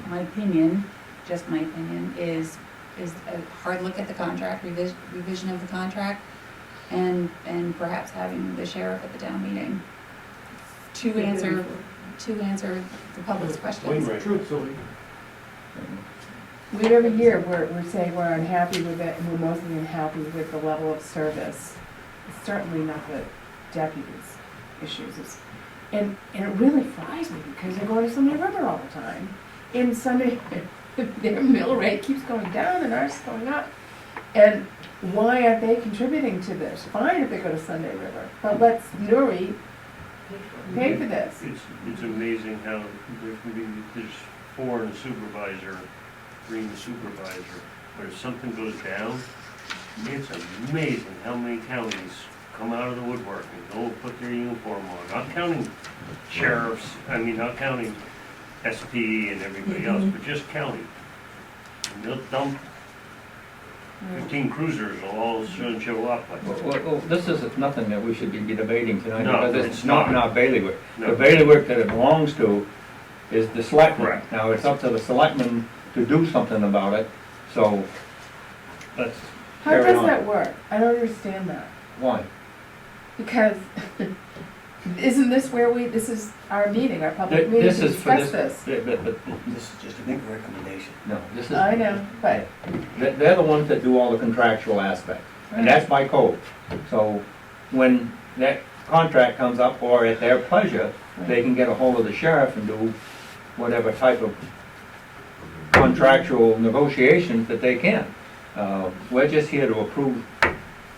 my opinion, just my opinion, is a hard look at the contract, revision of the contract, and perhaps having the sheriff at the town meeting to answer the public's questions. Truthfully, Every year, we're saying we're unhappy with it, and we're mostly unhappy with the level of service. It's certainly not the deputies' issues. And it really fries me, because they're going to Sunday River all the time. And Sunday, their mill rate keeps going down and ours is going up. And why aren't they contributing to this? Fine if they go to Sunday River, but let's Newry pay for this. It's amazing how there can be, there's 4 in the supervisor, 3 in the supervisor, but if something goes down, it's amazing how many counties come out of the woodwork and go put their uniform on, not counting sheriffs, not counting SP and everybody else, but just county. And they'll dump 15 cruisers will all show up like. Well, this is nothing that we should be debating tonight, No, because it's it's not in not. our bailiwick. No. The bailiwick that it belongs to is the selectmen. Correct. Now, it's up to the selectmen to do something about it, so let's How carry does on. that work? I don't understand that. Why? Because isn't this where this is our meeting, our public meeting This to is for discuss this, this? but this is just a big recommendation. no, this is. I know, but They're the ones that do all the contractual aspects, and that's by code. So when that contract comes up, or at their pleasure, they can get a hold of the sheriff and do whatever type of contractual negotiations that they can. We're just here to approve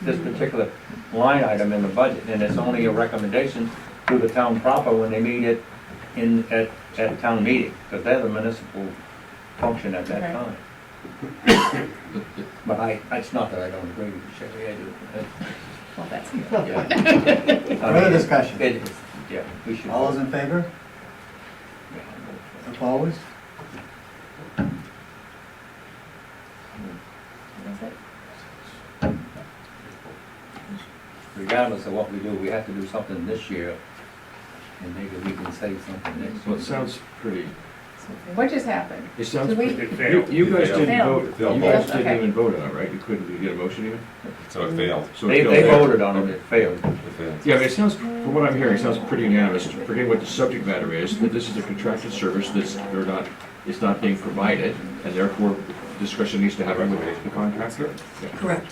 this particular line item in the budget, and it's only a recommendation to the town proper when they meet it at town meeting, because they're the municipal function at that Okay. time. But it's not that I don't agree with you, Sherry, I do. well, that's good. Yeah. I Further mean, discussion. it is, yeah, we should. All those in favor? Opposed? Is it? Regardless of what we do, we have to do something this year, and maybe we can say something next Well, year. it sounds pretty, What just happened? it sounds Did we- pretty. It failed. You guys It didn't failed. vote, failed. you guys Okay. didn't even vote on it, right? You couldn't get a motion even? So it failed. So it They failed. voted on it, it failed. It failed. Yeah, but it sounds, from what I'm hearing, it sounds pretty unanimous, forgetting what the subject matter is, that this is a contracted service that's, it's not being provided, and therefore discussion needs to happen with the contractor. Yeah. Correct.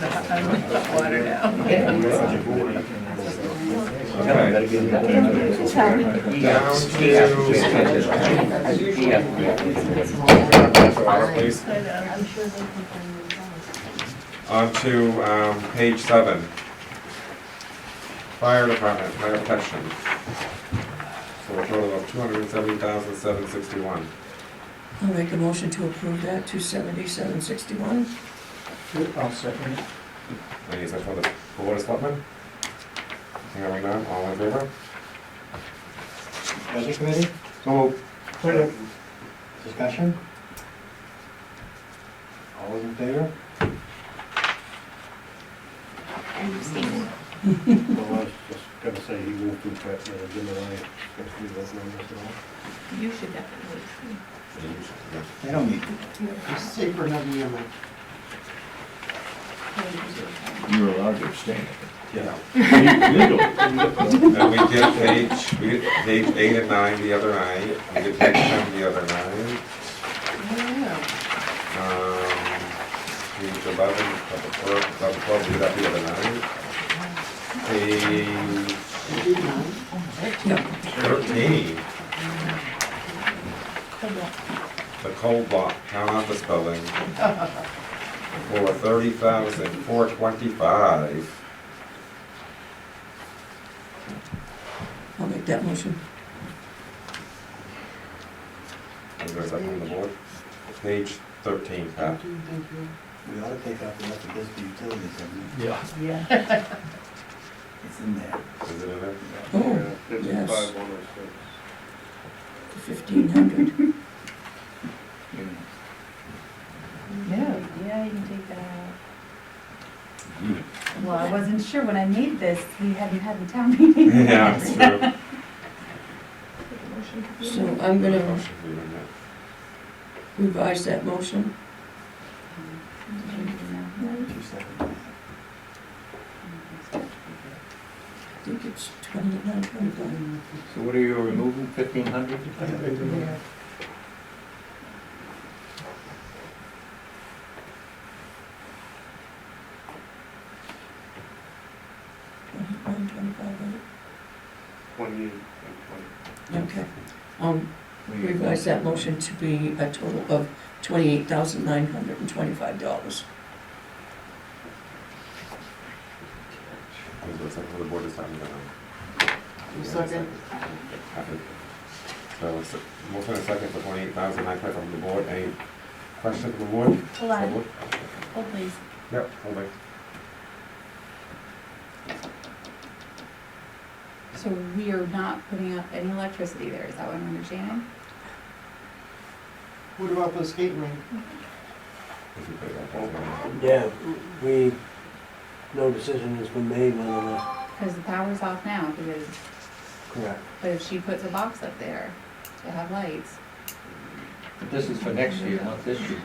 Water now. Gotta get it done. Down to, please. On to page 7. Fire department, fire protection. for a total of $270,761. I'll make a motion to approve that, 270,761. I'll second it. Any second for the Board of Selectmen? Hearing none, all in favor? Budget committee, So moved. discussion? All those in favor? And abstaining. Well, I was just gonna say, he moved to prep, Jim and I, if we vote on this at all. You should definitely. They don't need to. It's safer not to be on You're allowed to abstain. Yeah. Legal. And we did page 8 and 9 the other night, we did page 10 the other night. Page 11, 12, we did that the other night. Page Yeah. 13. The cold block, town office building, for $30,425. I'll make that motion. Is there a second on the board? Page 13, Pat. Thank you. We ought to take out the rest of this for utilities, haven't we? Yeah. It's in there. Is it in there? Oh, Yeah, yes. 55,106. 1,500. Yeah. Yeah, you can take that out. Well, I wasn't sure when I made this, we hadn't had the town meeting. Yeah, it's true. So I'm gonna Motion to leave in there. revise that motion. Two seconds. I think it's 29.25. So what are you removing, 1,500? Yeah. $29.25, 28 and 20. okay. Revise that motion to be a total of $28,925. Is there a second for the board this time? Second. So it's a motion and a second for 28,925 from the board. Any questions from the board? Hold on, hold please. Yep, hold on. So we are not putting up any electricity there, is that what I'm understanding? What about the skating rink? If you put it up, that's Yeah, no decision has been made whether or not, Because the power's off now, because, correct. but if she puts a box up there to have lights. But this is for next year, not this year.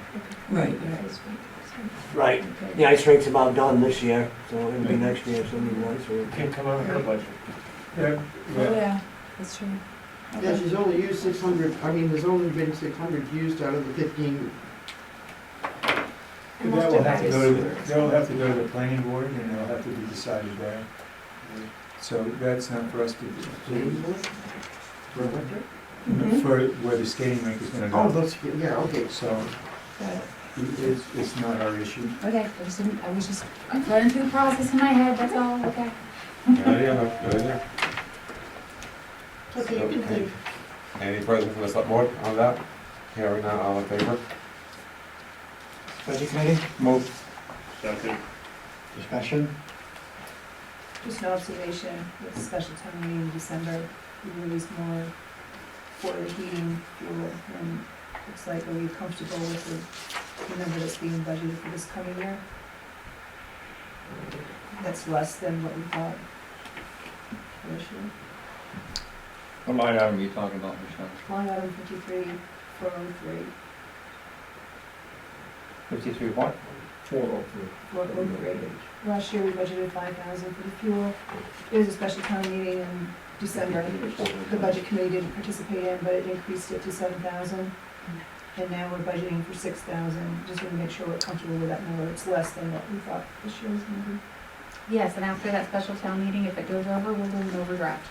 Right. Right, the ice rink's about done this year, so it'll be next year, so it'll be nice. Can't come out of the budget. Oh, yeah, that's true. Yeah, she's only used 600, I mean, there's only been 600 used out of the 15. And That most will of have to that go is to, sewer. that'll have to go to the planning board and it'll have to be decided there. So that's not for us to do. For where the skating rink is gonna Oh, go. that's, yeah, okay. So Got it. it's not our issue. Okay, I was just running through the process in my head, that's all, okay. Good idea, no, good idea. Okay, you can think. Any further from the select board on that? Hearing none, all in favor? Budget committee, Move. Second. discussion? Just an observation, with the special town meeting in December, we released more for the heating fuel, and looks like, are we comfortable with the number that's being budgeted for this coming year? That's less than what we thought for this year. What line item are you talking about, Michelle? Line item 53, 53 what? 403. Last year, we budgeted 5,000 for the fuel. It was a special town meeting in December, the budget committee didn't participate in, but it increased it to 7,000. And now we're budgeting for 6,000, just want to make sure we're comfortable with that number, it's less than what we thought this year was gonna be. Yes, and after that special town meeting, if it goes over, we'll do an overdraft.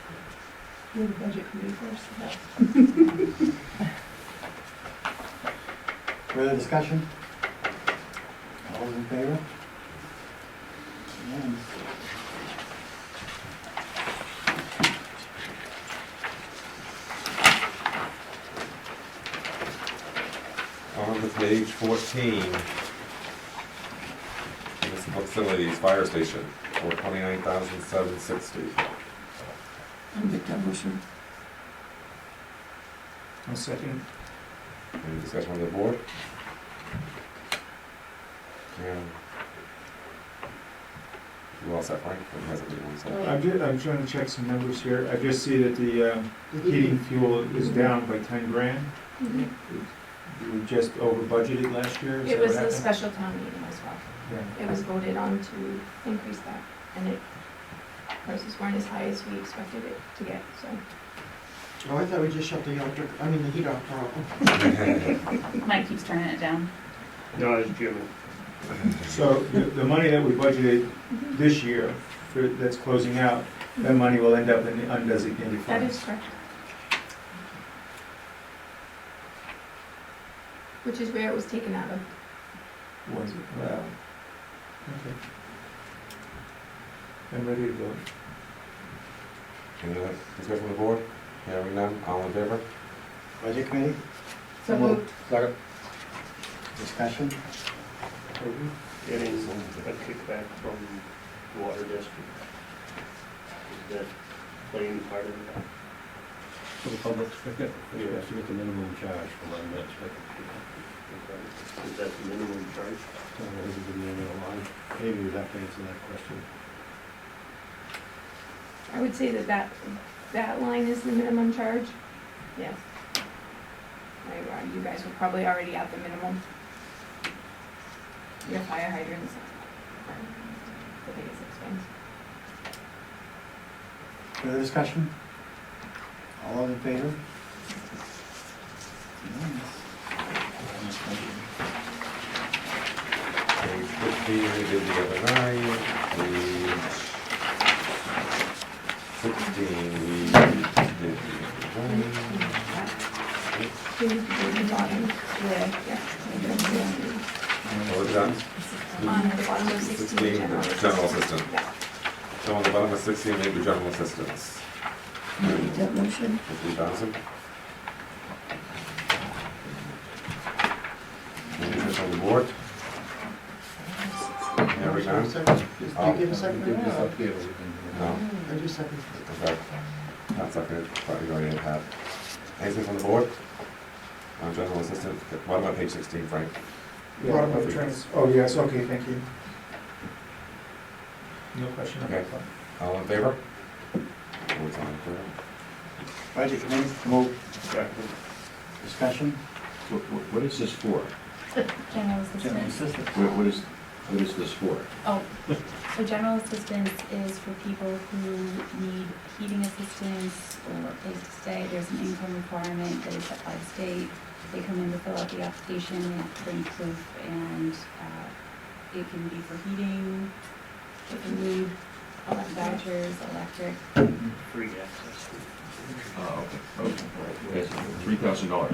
We're the budget committee first. Further discussion? All those in favor? Unanimous. page 14. Municipal facilities, fire station, for $29,760. I'll make that motion. I'll second. Any discussion on the board? And you all set, Frank? Or has anyone said? I'm trying to check some numbers here. I just see that the heating fuel is down by 10 grand. Mhm. We just over budgeted last year, is It that was what the happened? special town meeting as well. Yeah. It was voted on to increase that, and prices weren't as high as we expected it to get, so. Oh, I thought we just shut the heat off for Mike keeps turning it down. No, it's Jimmy. So the money that we budgeted this year, that's closing out, that money will end up in the undesignated That funds. is correct. Which is where it was taken out of. Was it? Wow. Okay. I'm ready to vote. Any other discussion on the board? Hearing none, all in favor? Budget committee, So moved. Second. discussion. Getting a kickback from the water district. Is that playing part of that? For the public spigot, we have to get the minimum charge for unmet spigot. Okay. Is that the minimum charge? So it would be the end of the line. Maybe we'd have to answer that question. I would say that line is the minimum charge. Yes. You guys were probably already at the minimum. Your fire hydrants are the biggest expense. Further discussion? All those in favor? Page 15, we did the other night. Page 16, we did the other night. The bottom, yeah. What was that? On the bottom of 16, 16, general. general assistant. Yeah. So on the bottom of 16, maybe general assistance. I'll make that motion. 50,000. Any interest on the board? Hearing none? Did you give a second? No? I just second. Okay. Not seconded, but you already had. Anything from the board? On general assistant, bottom of page 16, Frank. Bottom of the trans, oh, yes, okay, thank you. No question. Okay. All in favor? Votes all in favor. Budget committee, move, Second. discussion. What is this for? General assistance. assistant. What is this for? Oh, so general assistance is for people who need heating assistance or a place to stay. There's an income requirement that is set by the state. They come in to fill out the application, they have to bring proof, and it can be for heating, food, vouchers, electric. Free access. Oh, okay. Yes, $3,000 is all,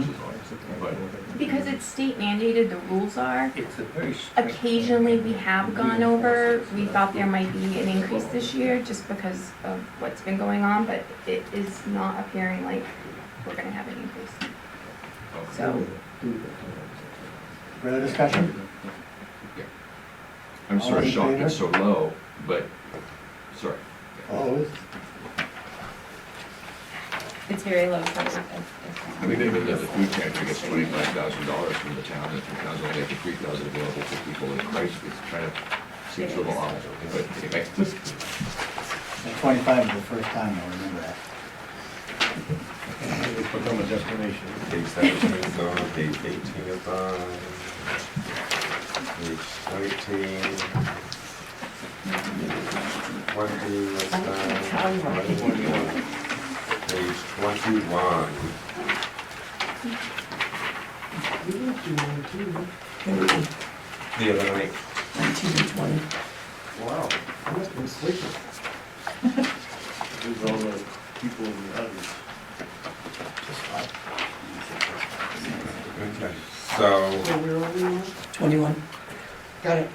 but Because it's state mandated, the rules are. It's a very strict. Occasionally, we have gone over, we thought there might be an increase this year just because of what's been going on, but it is not appearing like we're gonna have an increase. So, Further discussion? I'm All sort of in shocked favor? it's so low, but, sorry. All It's very low for I mean, the food pantry gets $25,000 from the town, and the town's only got $3,000 available for people in Christ. It's kind of seems a little odd, but anyway. 25 is the first time I remember that. It's become a destination. Page 17 is on, page 18 is on, page 19, 20 is done, page 21. The other night. 19 and 20. Wow, I must have been sleeping. There's all the people in the others. Okay, so Where are we now? 21. Got it.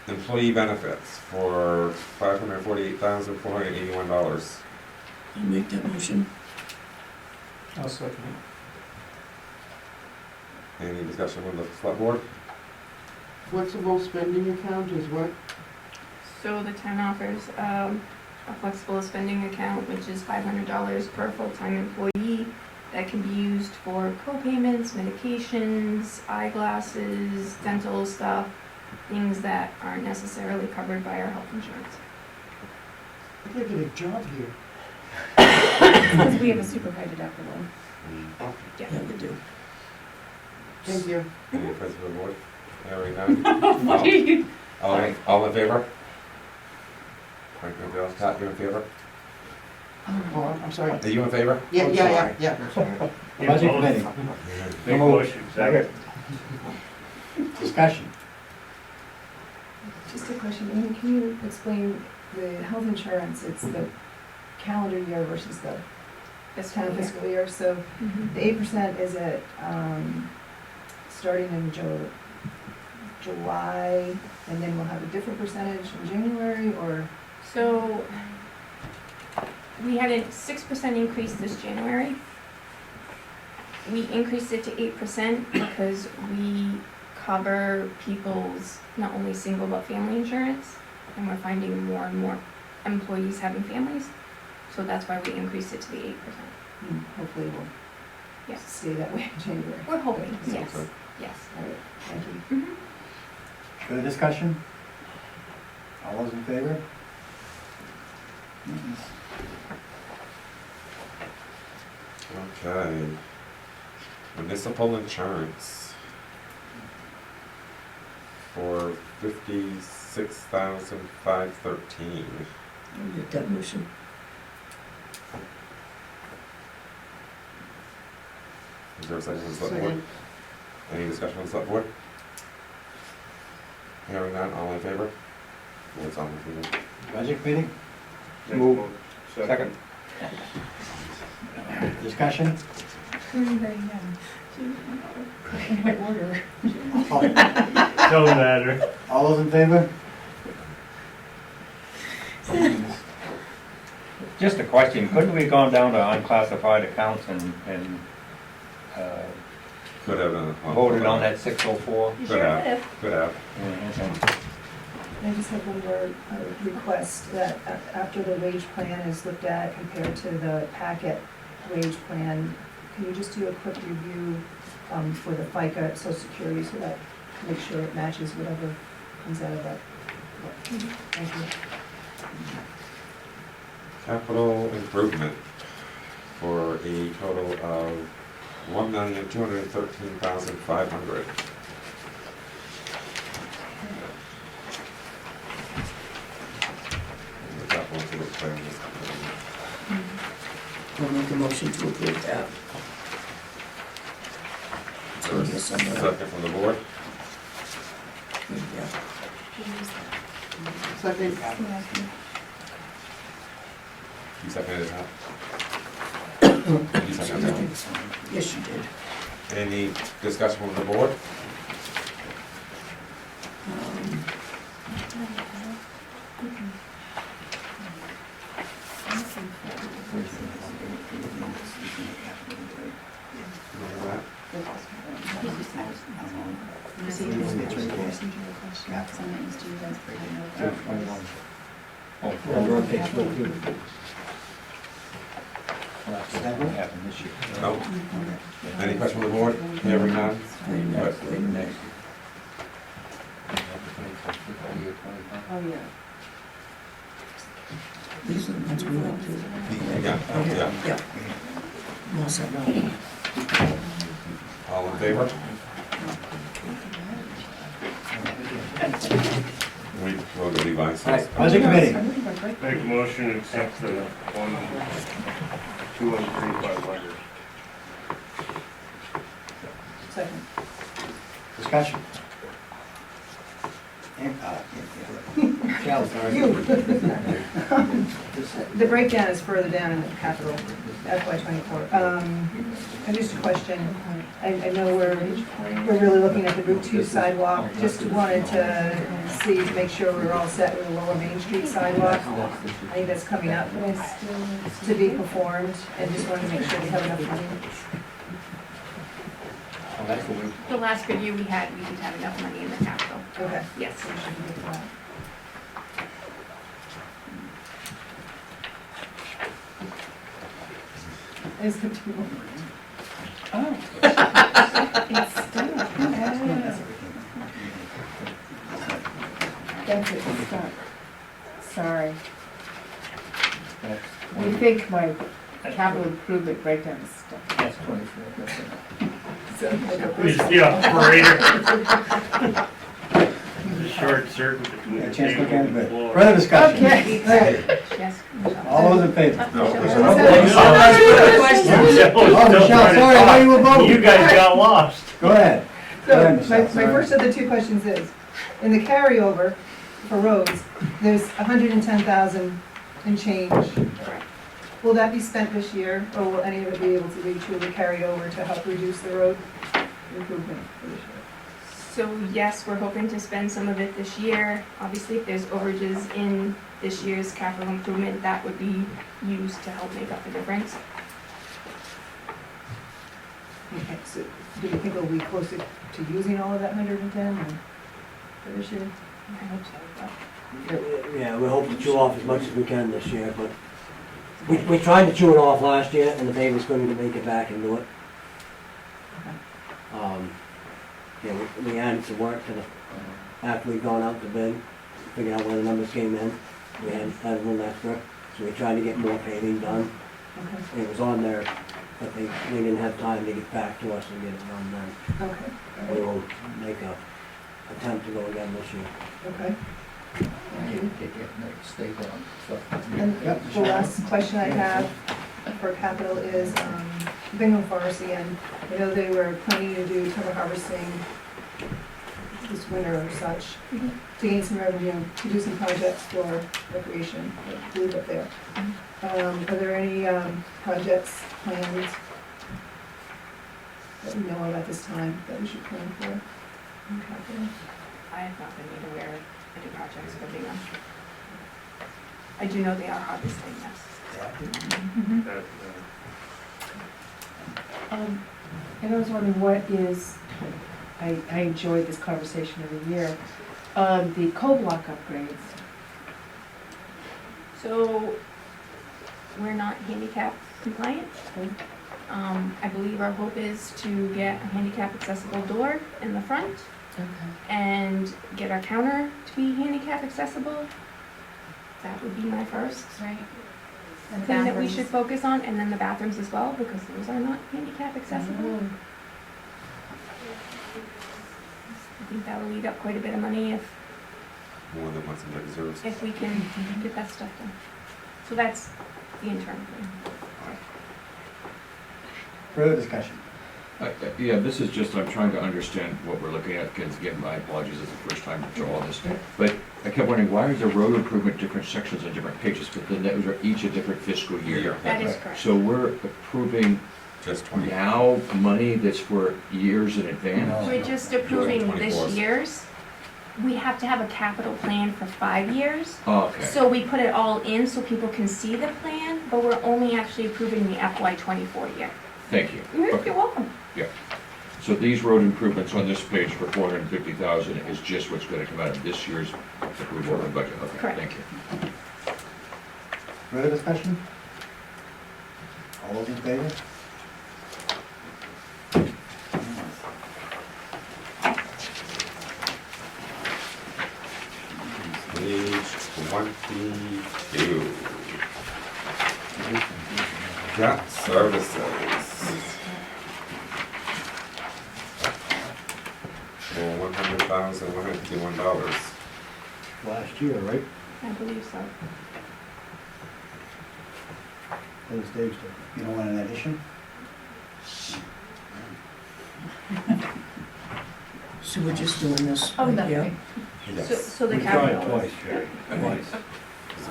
employee benefits for $548,481. I'll make that motion. I'll second Any discussion with the select board? Flexible spending account is what? So the town offers a flexible spending account, which is $500 per full-time employee that can be used for co-payments, medications, eyeglasses, dental stuff, things that aren't necessarily covered by our health insurance. I gotta get a job here. Because we have a super high deductible. Yeah, we do. Thank you. Any questions from the board? Hearing none? What are you? All in favor? Frank, nobody else? Pat, you in favor? Oh, I'm sorry. Are you in favor? Yeah, I'm yeah, sorry. yeah. Budget committee. Make motion, second. Discussion. Just a question, Amy, can you explain the health insurance, it's the calendar year versus the town fiscal year, so Mhm. the 8% is it, starting in July, and then we'll have a different percentage in January, or? So, we had a 6% increase this January. We increased it to 8% because we cover people's not only single but family insurance, and we're finding more and more employees having families. So that's why we increased it to the 8%. Hopefully we'll Yes. stay that way in January. We're hoping, Sounds yes, good. yes. All right, thank you. Mhm. Further discussion? All those in favor? Okay. Municipal insurance for $56,513. Make that motion. Is there a second from the select board? Second. Any discussion on the select board? Hearing none, all in favor? Votes on the favor. Budget committee? Make Move. mo- Second. Discussion? In what order? Doesn't matter. All those in favor? Just a question, couldn't we have gone down to unclassified accounts and Could have. voted on that 604? You Could sure have. would. Could have. Yeah, okay. I just have one more request, that after the wage plan is looked at compared to the packet wage plan, can you just do a quick review for the FICA, Social Security, so that, make sure it matches whatever comes out of that? Thank you. Capital improvement for a total of $1,213,500. That one's a little clear. I'll make a motion to approve that. It's in here somewhere. Second from the board. Yeah. Second. You seconded it, huh? You seconded it. Yes, you did. Any discussion from the board? Um, Remember that? Oh, We're on page 22. well, that's what happened this year. No? Any question from the board? Hearing none? wait a minute, wait a minute. Oh, yeah. These are the ones we went through. Yeah, yeah. Yeah. I'm all set now. All in favor? We'll go Levi's. All right, budget committee. Make a motion to accept the 213,500. Second. Discussion? Shall, sorry. The breakdown is further down in the capital, FY '24. And just a question, I know we're really looking at the Route 2 sidewalk, just wanted to see, to make sure we're all set with the Lower Main Street sidewalk. I think that's coming up to be performed, and just wanted to make sure we have enough money. That's what we, The last good year we had, we did have enough money in the capital. Okay. Yes. So we should make that. It's good to know. Oh. It's stuck. That's it, it's stuck. Sorry. I think my capital improvement breakdown is stuck. that's 24, that's it. So, Who's the operator? The short circuit between the Chance to look table at it, and the but floor. further discussion. Okay, all right. Yes. All those in favor? No. Oh, Michelle was still Michelle, trying to sorry, talk. how you were voting? You guys got lost. Go ahead. Go So, ahead, my Michelle, sorry. first of the two questions is, in the carryover for roads, there's 110,000 and change. Correct. Will that be spent this year, or will any of it be able to be truly carried over to help reduce the road improvement for this year? So yes, we're hoping to spend some of it this year. Obviously, if there's overages in this year's capital improvement, that would be used to help make up the difference. Okay, so do you think it'll be closer to using all of that 110 or for this year? I hope so, but Yeah, we hope to chew off as much as we can this year, but we tried to chew it off last year, and the Davis couldn't make it back and do it. Yeah, we added some work to the, after we'd gone out to bid, figured out where the numbers came in, we had a little extra, so we tried to get more paving done. Okay, It was on there, but they didn't have time to get back to us and get it done then. okay, We will make a attempt to go again this year. okay. Thank you. Get state on stuff. And the last question I have for capital is Bingham Forest again. I know they were planning to do timber harvesting this winter or such, to gain some revenue, to do some projects for recreation, I believe up there. Are there any projects planned that we know of at this time that we should plan for in capital? I have not been made aware of any projects for Bingham. I do know they are harvesting, yes. And I was wondering what is, I enjoyed this conversation every year, the co-block upgrades. So, we're not handicap compliant. I believe our hope is to get a handicap accessible door in the front and get our counter to be handicap accessible. That would be my first Right. thing that we should focus on, and then the bathrooms as well, because those are not handicap accessible. I think that will eat up quite a bit of money More than what's in the reserves. if we can get that stuff done. So that's the internal thing. Further discussion? Yeah, this is just, I'm trying to understand what we're looking at, again, my apologies, it's the first time to all this. But I kept wondering, why is the road improvement different sections on different pages, but then those are each a different fiscal year? That is correct. So we're approving Just 20. now money that's for years in advance? We're just approving this 24. year's. We have to have a capital plan for 5 years. Oh, okay. So we put it all in so people can see the plan, but we're only actually approving the FY '24 year. Thank you. You're Okay. welcome. So these road improvements on this page for 450,000 is just what's gonna come out of this year's approval of the budget? Okay, Correct. thank you. Further discussion? All those in favor? Page 22. Debt services. For $100,151. Last year, right? I believe so. That was Dave's turn. You don't want an addition? So we're just doing this. Oh, right nothing. here. Yes. So the We tried capital. twice, Jerry, twice.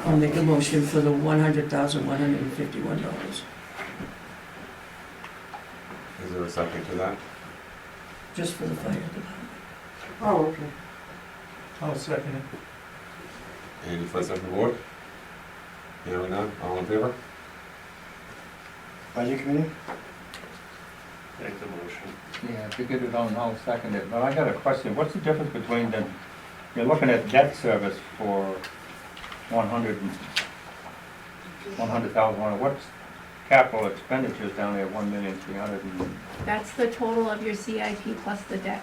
I'll make a motion for the $100,151, Is there a second to that? just for the fire department. Oh, okay. I'll second it. Any further from the board? Hearing none, all in favor? Budget committee? Make the motion. Yeah, if you get it on, I'll second it, but I got a question, what's the difference between the, you're looking at debt service for 100,000, what's capital expenditures down there, 1,300,000 and, That's the total of your CIP plus the debt.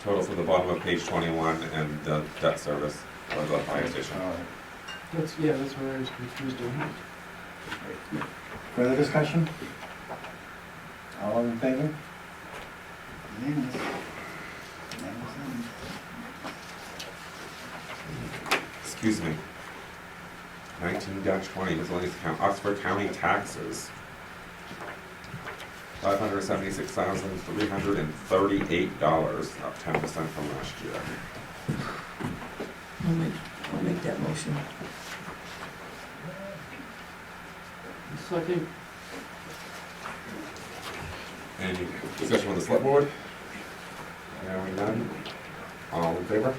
Totals at the bottom of page 21 and the debt service for the fire station. That's where I was confused on. Further discussion? All in favor? Unanimous. Unanimous. Excuse me. 19-20, miscellaneous account, Oxford County taxes. $576,338, up 10% from last year. I'll make that motion. Second. Any discussion with the select board? Hearing none. All in favor?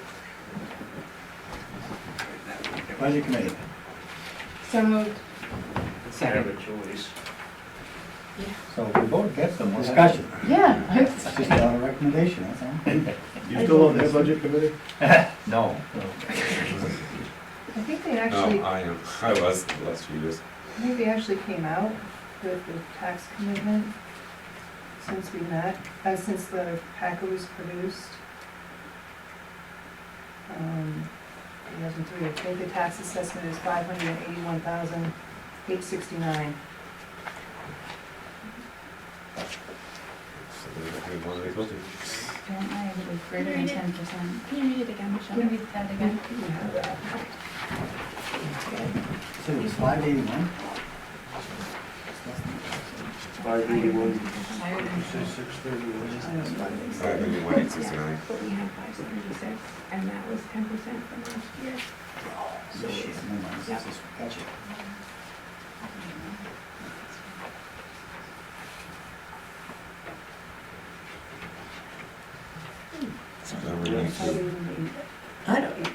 Budget committee. So moved. I have a choice. so if we vote against them, what Discussion. Yeah. It's just a recommendation, that's all. You still on that budget committee? No. I think they No, actually, I am. I was the last few years. I think they actually came out with the tax commitment since we met, since the packet was produced. 2003, I think the tax assessment is $581,869. So there's one of these, we'll do. Don't I, it was greater than 10%. Can you read it again, Michelle? Can you read that again? So it was 581? 581. Higher than 581,869. But we had 576, and that was 10% from last year. So Shit, it's, never mind, Yep. gotcha. So then we need to, I don't,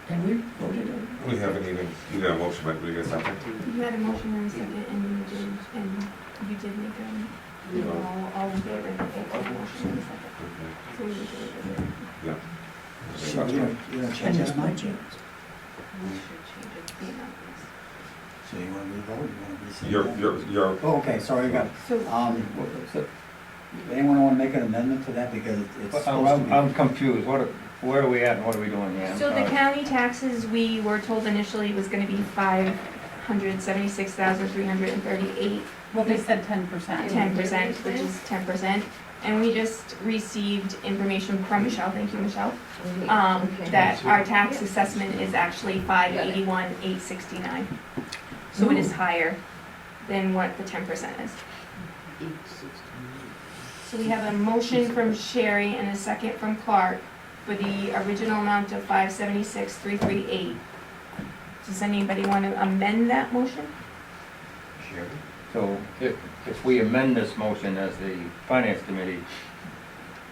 and we voted on we haven't even, you got a motion, but we got a second? you had a motion and a second, and you did make you were all in favor of the motion and a second. Okay. So we need to revisit it. Yeah. So you don't it. change And that it's my amount? change. We should change it, the amount. So you want to re-vote, you want to rescind You're, that? you're, Oh, okay, sorry, I got, So, anyone want to make an amendment to that, because it's supposed to be. I'm confused, where are we at and what are we doing here? I'm so the sorry. county taxes, we were told initially was gonna be 576,338, Well, they said 10%. 10%, which is 10%. And we just received information from Michelle, thank you, Michelle, that our tax assessment is actually 581,869. So it is higher than what the 10% is. 869. So we have a motion from Sherry and a second from Clark for the original amount of 576,338. Does anybody want to amend that motion? So if we amend this motion as the finance committee,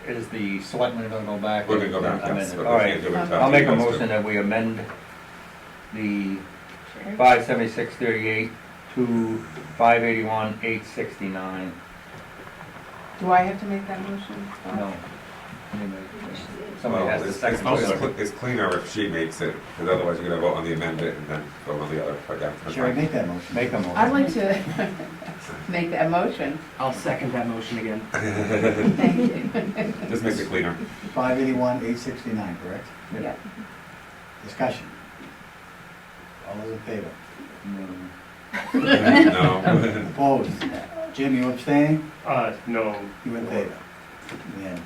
is the selectmen gonna go back? we're gonna go and back, amend yes, it? but All we right, can't do it. I'll make a motion that we amend the 576,38 to 581,869. Do I have to make that motion? No. Somebody Well, has to it's second. it's cleaner if she makes it, because otherwise you're gonna vote on the amendment and then vote on the other, but yeah. that's Sherry, fine. make that motion. Make a motion. I'd like to make that motion. I'll second that motion again. Thank you. Just makes it cleaner. 581,869, correct? Yeah. Discussion. All those in favor? No. Opposed? Jim, you abstaining? No. You in favor? Unanimous.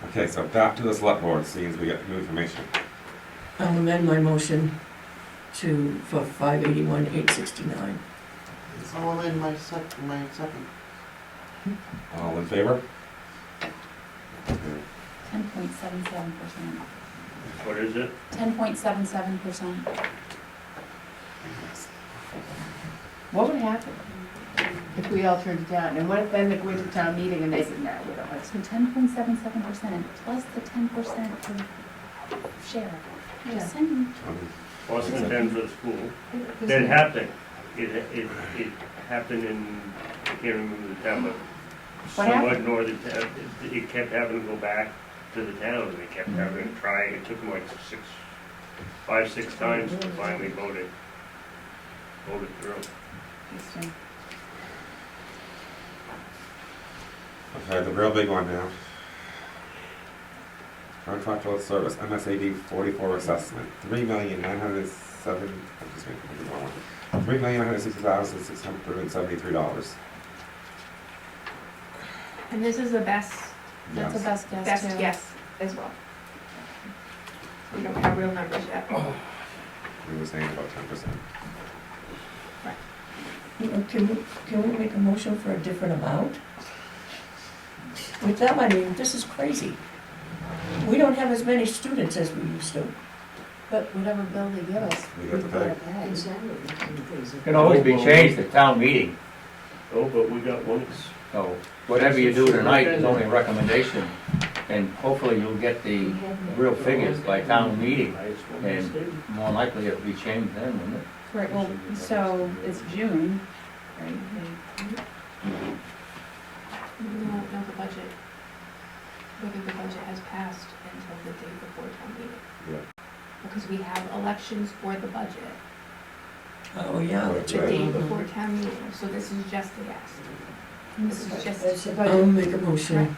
Okay, so back to the select board, seeing as we got new information. I'll amend my motion for 581,869. I'll amend my second. All in favor? Okay. 10.77%. What is it? 10.77%. What would happen if we all turned it down? And what if then it went to town meeting and they said, no, we don't want So 10.77% plus the 10% for share. Just saying. Plus the 10 for the school. That happened. It happened in can't remember the town, but What somewhat happened? north of town, it kept having to go back to the town, and they kept having to try, it took them like 5, 6 times to finally vote it through. Interesting. Okay, the real big one now. Contractual service, MSAD 44 assessment, $3,960,673. And this is the best, That's the Yes. best guess best too. guess as well. We don't have real numbers yet. We were saying about 10%. Can we make a motion for a different amount? With them, I mean, this is crazy. We don't have as many students as we used to. But whatever bill they give us, We got to pay. gotta pay. It can always be changed at town meeting, Oh, but we got one, so whatever you do tonight is only a recommendation. And hopefully you'll get the real figures by town meeting, and more likely it'll be changed then, won't it? Right, well, so it's June, right? We won't know the budget, whether the budget has passed until the day before town meeting. Yeah. Because we have elections for the budget, Oh, yeah. That's the right. day before town meeting, so this is just a guess. This is just, It's a I'll budget. make a motion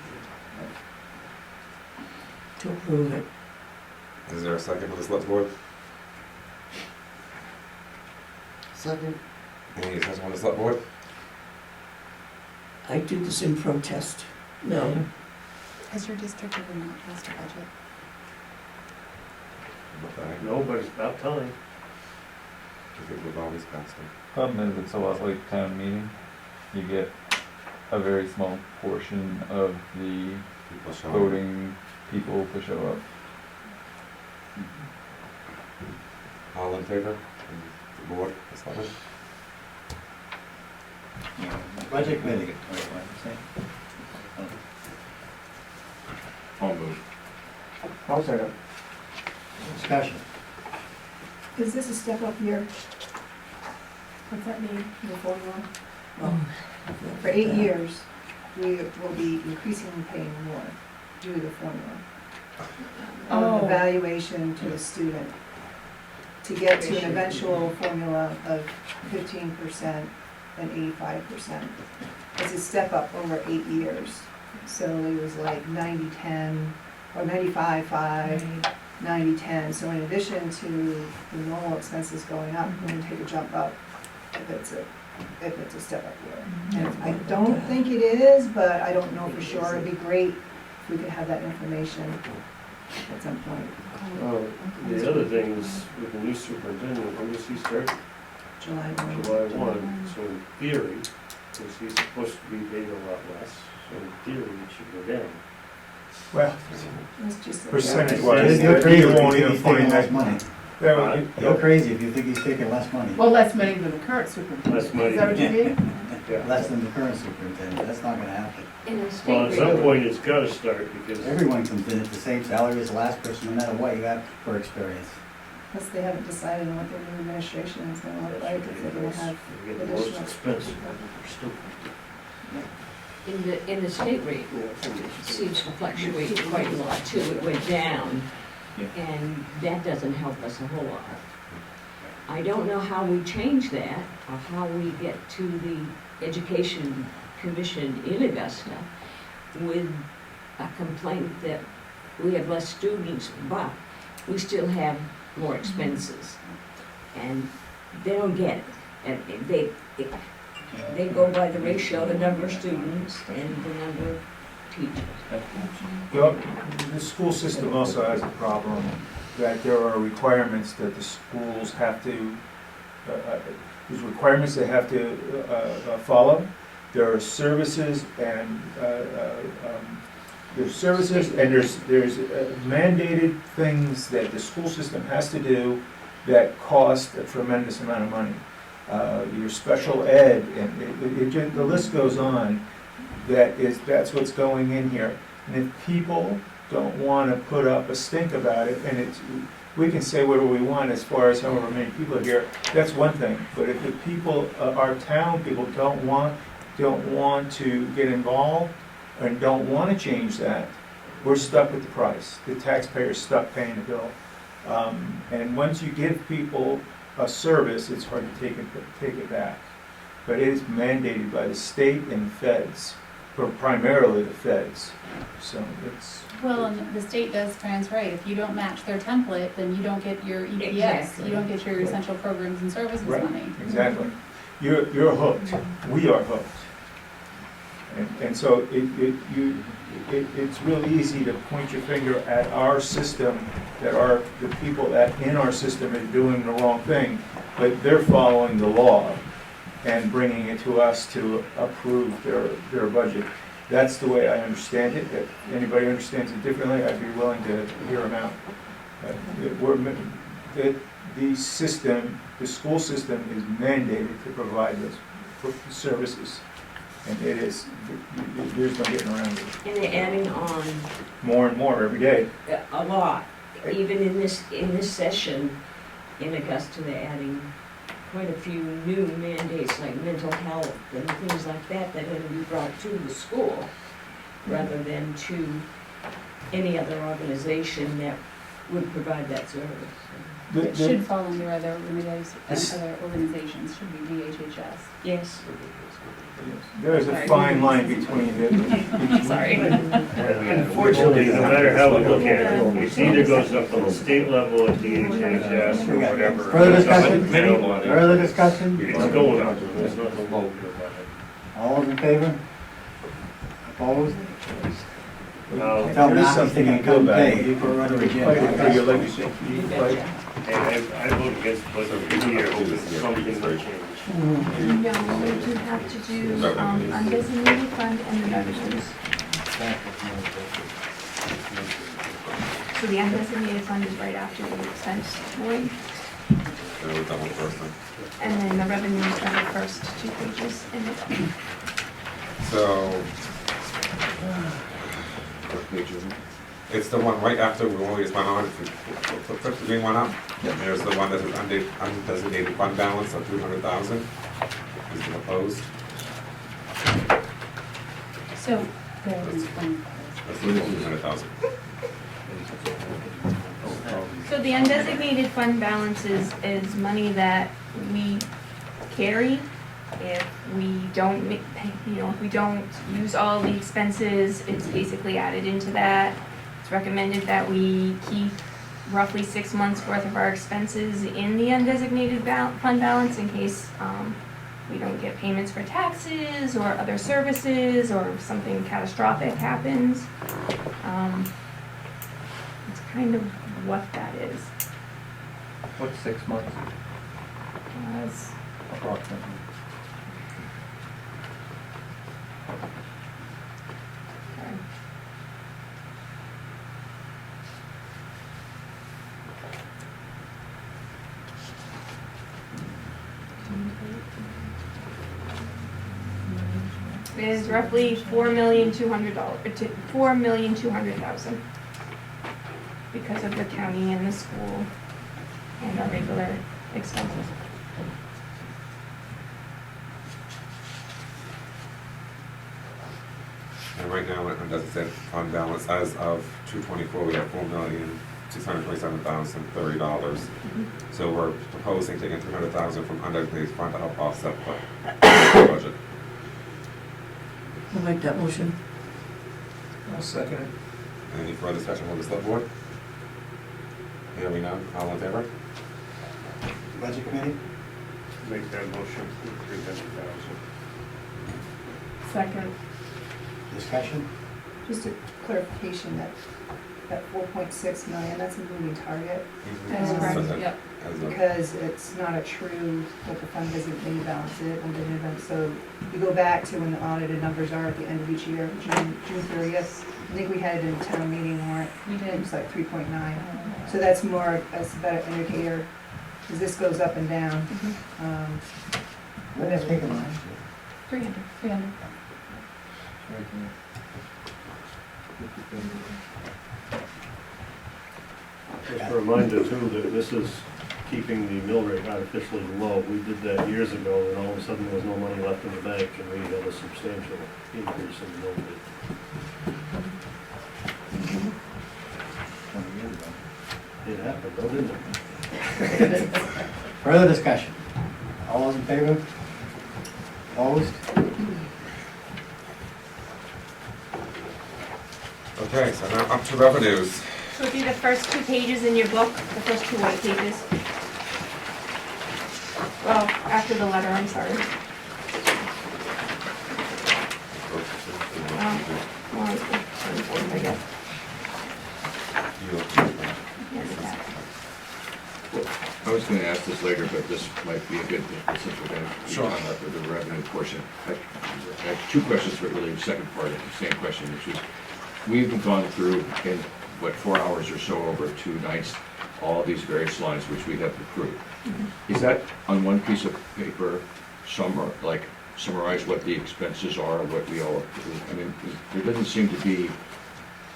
to approve it. Is there a second for the select board? Second, Any discussion on the select board? I do this in protest. No. Has your district ever not passed a budget? Okay. no, but it's about time. I think we've always passed it. Problem is, it's a lot like town meeting. You get a very small portion of the People show up. voting people to show up. All in favor? The board, the selectmen? Budget committee. I'll move. I'll second. Discussion. Is this a step up year What's that mean, the formula? Oh, for 8 years? We will be increasingly paying more due to the formula. Of Oh. evaluation to the student, to get to an eventual formula of 15% and 85%. It's a step up over 8 years. So it was like 90-10, or 95-5, 90-10. So in addition to the normal expenses going up, we're gonna take a jump up if it's a step up year. And I don't think it is, but I don't know for sure. It'd be great if we could have that information at some point. The other thing is, with the new superintendent, when does he start? July 1. July 1, so in theory, because he's supposed to be paid a lot less, so in theory, it should go down. Well, Let's just. percentage-wise, You're you crazy if won't you even think he's taking find less that. money. Yeah, You're crazy if you think he's taking less money. Well, less money than the current superintendent. Less money. Is that what you mean? Less than the current superintendent. That's not gonna happen. In a Well, state at some rate, point, it's gotta start, because Everyone comes in at the same salary as the last person, no matter what you got for experience. Plus, they haven't decided on what their new administration is gonna look like, if they're gonna have we get the most additional. expensive. In the state rate, seems to fluctuate quite a lot too. It went down, and that doesn't help us a whole lot. I don't know how we change that, or how we get to the Education Commission in Augusta with a complaint that we have less students, but we still have more expenses. And they don't get it. And they go by the ratio, the number of students and the number of teachers. The school system also has a problem that there are requirements that the schools have to, there's requirements they have to follow. There are services and there's mandated things that the school system has to do that cost a tremendous amount of money. Your special ed, and the list goes on. That's what's going in here. And if people don't want to put up a stink about it, and we can say whatever we want as far as however many people are here, that's one thing. But if the people, our town people don't want don't want to get involved and don't want to change that, we're stuck with the price. The taxpayer's stuck paying the bill. And once you give people a service, it's hard to take it back. But it is mandated by the state and feds, or primarily the feds. So it's. Well, and the state does Fran's right. If you don't match their template, then you don't get your EPS. Exactly. You don't get your essential programs and services Right, money. exactly. You're hooked. We are hooked. And so it's really easy to point your finger at our system, that the people that in our system are doing the wrong thing, but they're following the law and bringing it to us to approve their budget. That's the way I understand it. If anybody understands it differently, I'd be willing to hear them out. The system, the school system is mandated to provide those services. And it is, there's no getting around it. And they're adding on More and more every day. a lot. Even in this session in Augusta, they're adding quite a few new mandates like mental health and things like that that are going to be brought to the school rather than to any other organization that would provide that service. It should fall under other organizations, should be DHHS. Yes. There's a fine line between the. Sorry. Unfortunately, no matter how we look at it, it either goes up on the state level at DHHS or whatever. Further discussion? Available on it. Further discussion? It's going up, there's nothing local about it. All those in favor? Opposed? Now, Tell There is Matt something he's to gonna go come back. pay for running You fight it for your legacy. You fight. I vote against the budget every year because something will change. No, we do have to do, undesignated fund and the revenues. So the undesignated fund is right after the expense line, That one first then. and then the revenues are the first 2 pages in the document. So, What page is it? it's the one right after we always went on, if you flip the green one up, there's the one that is undesignated fund balance of 300,000. Is it opposed? So, the That's the 300,000. So the undesignated fund balance is money that we carry if we don't if we don't use all the expenses, it's basically added into that. It's recommended that we keep roughly 6 months worth of our expenses in the undesignated fund balance in case we don't get payments for taxes or other services or something catastrophic happens. It's kind of what that is. What's 6 months It's approximately? It is roughly $4,200,000 because of the county and the school and our regular expenses. And right now, it doesn't say fund balance, as of 2/24, we have $4,627,030. So we're proposing taking 300,000 from undesignated fund to help offset the budget. I'll make that motion. I'll second it. Any further discussion with the select board? Hearing none, all in favor? Budget committee? Make that motion for 300,000. Second, Discussion? Just a clarification that 4.6 million, that's a moving target. That's Um, correct, So that- yep. as of- Because it's not a true, what the fund doesn't maybe balance it, so you go back to when the audited numbers are at the end of each year, June 30th. I think we had it in a town meeting warrant, We did. it was like 3.9. So that's more, that's a better indicator, because this goes up and down. What is taking on? 300. Just a reminder too, that this is keeping the mill rate artificially low. We did that years ago, and all of a sudden there was no money left in the bank, and we had a substantial increase in the mill rate. 20 years ago. It happened, though, didn't it? Further discussion? All those in favor? Opposed? Okay, so now up to revenues. So it'd be the first 2 pages in your book, the first 2 white pages. Well, after the letter, I'm sorry. Well, I guess. I was gonna ask this later, but this might be a good, since we're gonna be Sure. on the revenue portion. I have 2 questions, but really the second part of the same question, which is, we've gone through in, 4 hours or so over 2 nights, all these various lines which we have approved. Is that on one piece of paper, summarize what the expenses are, what we all approve? I mean, there doesn't seem to be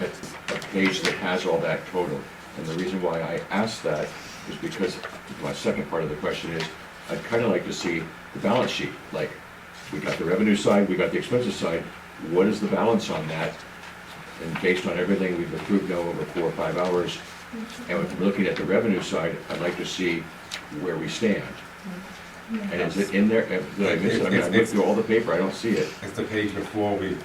a page that has all that total. And the reason why I asked that is because my second part of the question is, I'd kind of like to see the balance sheet. Like, we got the revenue side, we got the expenses side, what is the balance on that? And based on everything we've approved now over 4 or 5 hours, and if we're looking at the revenue side, I'd like to see where we stand. And is it in there? Did I miss it? I mean, I looked through all the paper, I don't see it. It's the page before the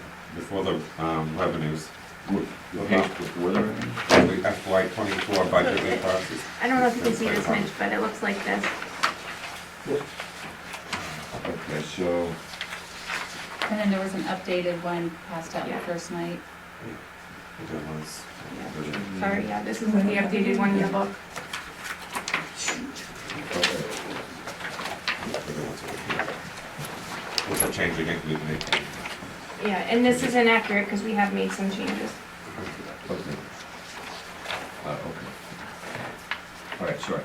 revenues. The page before the revenue? The FY '24 budget request. I don't know if you can see this, Mitch, but it looks like this. Okay, so, And then there was an updated one passed out the Yeah. first night. Sorry, yeah, this is the updated one in your book. What's the change again, we made? Yeah, and this is inaccurate because we have made some changes. okay. Okay. All right, sorry.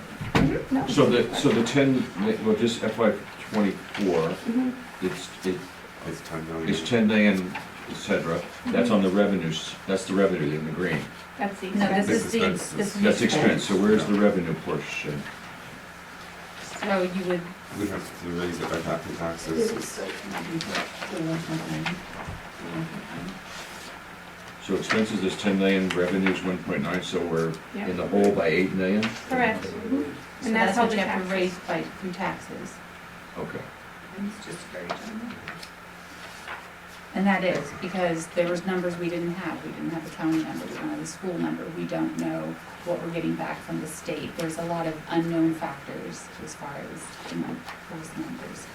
No. So the 10, well, just FY '24, Mhm. it's 10 million. It's 10 million, et cetera. That's on the revenues, that's the revenue in the green. That's the No, expense. this is the, expenses. this is the That's expense, so where's the revenue portion? So you would, We have to raise it by back in taxes. So expenses is 10 million, revenues 1.9, so we're Yeah. in the hole by 8 million? Correct. so And that's how what the you have to taxes. raise by, through taxes. Okay. It's just very general. And that is, because there was numbers we didn't have. We didn't have the county number, we don't have the school number. We don't know what we're getting back from the state. There's a lot of unknown factors as far as, those numbers.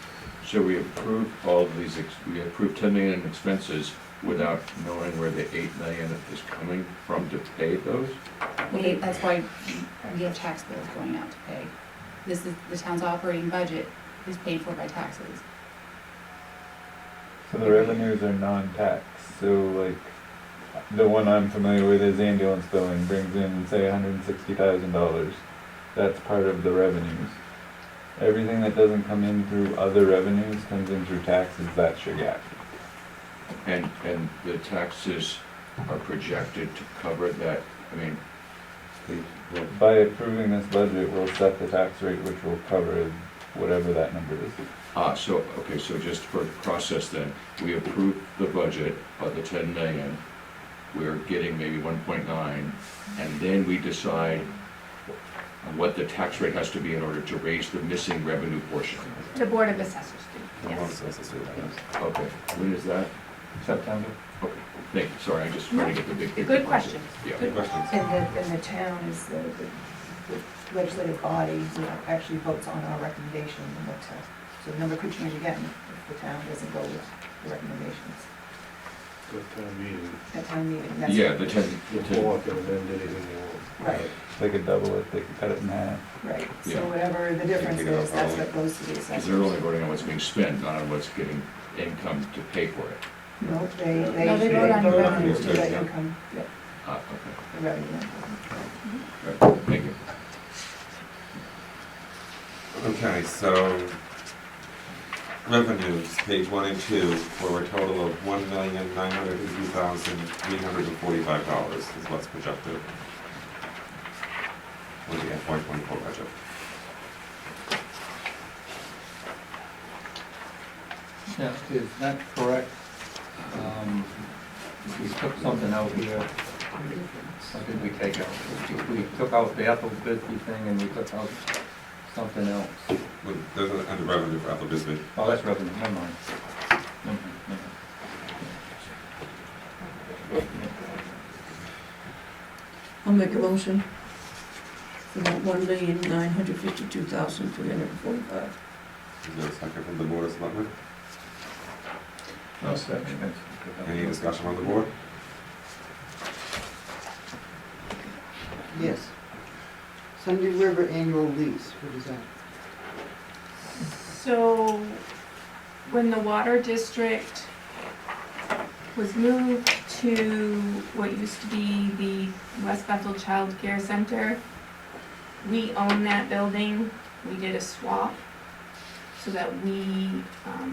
So we approved all of these, we approved 10 million in expenses without knowing where the 8 million is coming from to pay those? That's why we have tax bills going out to pay. This is, the town's operating budget is paid for by taxes. So the revenues are non-tax, so like, the one I'm familiar with is ambulance billing, brings in, say, $160,000. That's part of the revenues. Everything that doesn't come in through other revenues comes in through taxes, that's your gap. And the taxes are projected to cover that, I mean, By approving this budget, we'll set the tax rate, which will cover whatever that number is. okay, so just for the process then, we approved the budget of the 10 million, we're getting maybe 1.9, and then we decide what the tax rate has to be in order to raise the missing revenue portion. The Board of Assessors do, The one yes. says it's doing that. Okay, when is that? September? Okay, thank you, sorry, I'm just trying to get the big picture. Good question. Yeah. Any questions? And the town is the legislative body, actually votes on our recommendation and what, so the number could change again if the town doesn't go with the recommendations Good town meeting. at town meeting. That's- Yeah, the 10, The board can amend anything they want. Right, They could double it, they could cut it in half. right, Yeah. so whatever the difference Take it is, out that's all. what goes to the because assessors. they're only voting on what's being spent, not on what's getting income to pay for it. No, they No, they vote on vote revenue. to the income, yep, Okay, the revenue. all right, thank you. Okay, so revenues, page 1 and 2, for a total of $1,952,345 is what's projected for the FY '24 budget. Yeah, is that correct? We took something out here. What did we take out? We took out the Ethel Bisbee thing and we took out something else. Well, there's an under revenue for Apple Bisbee. Oh, that's revenue, never mind. Never mind. I'll make a motion for that $1,952,345. Is there a second from the Board of Selectmen? I'll second. Any discussion on the board? Yes. Sunday River annual lease, what is that? So, when the water district was moved to what used to be the West Bethel Child Care Center, we own that building. We did a swap so that we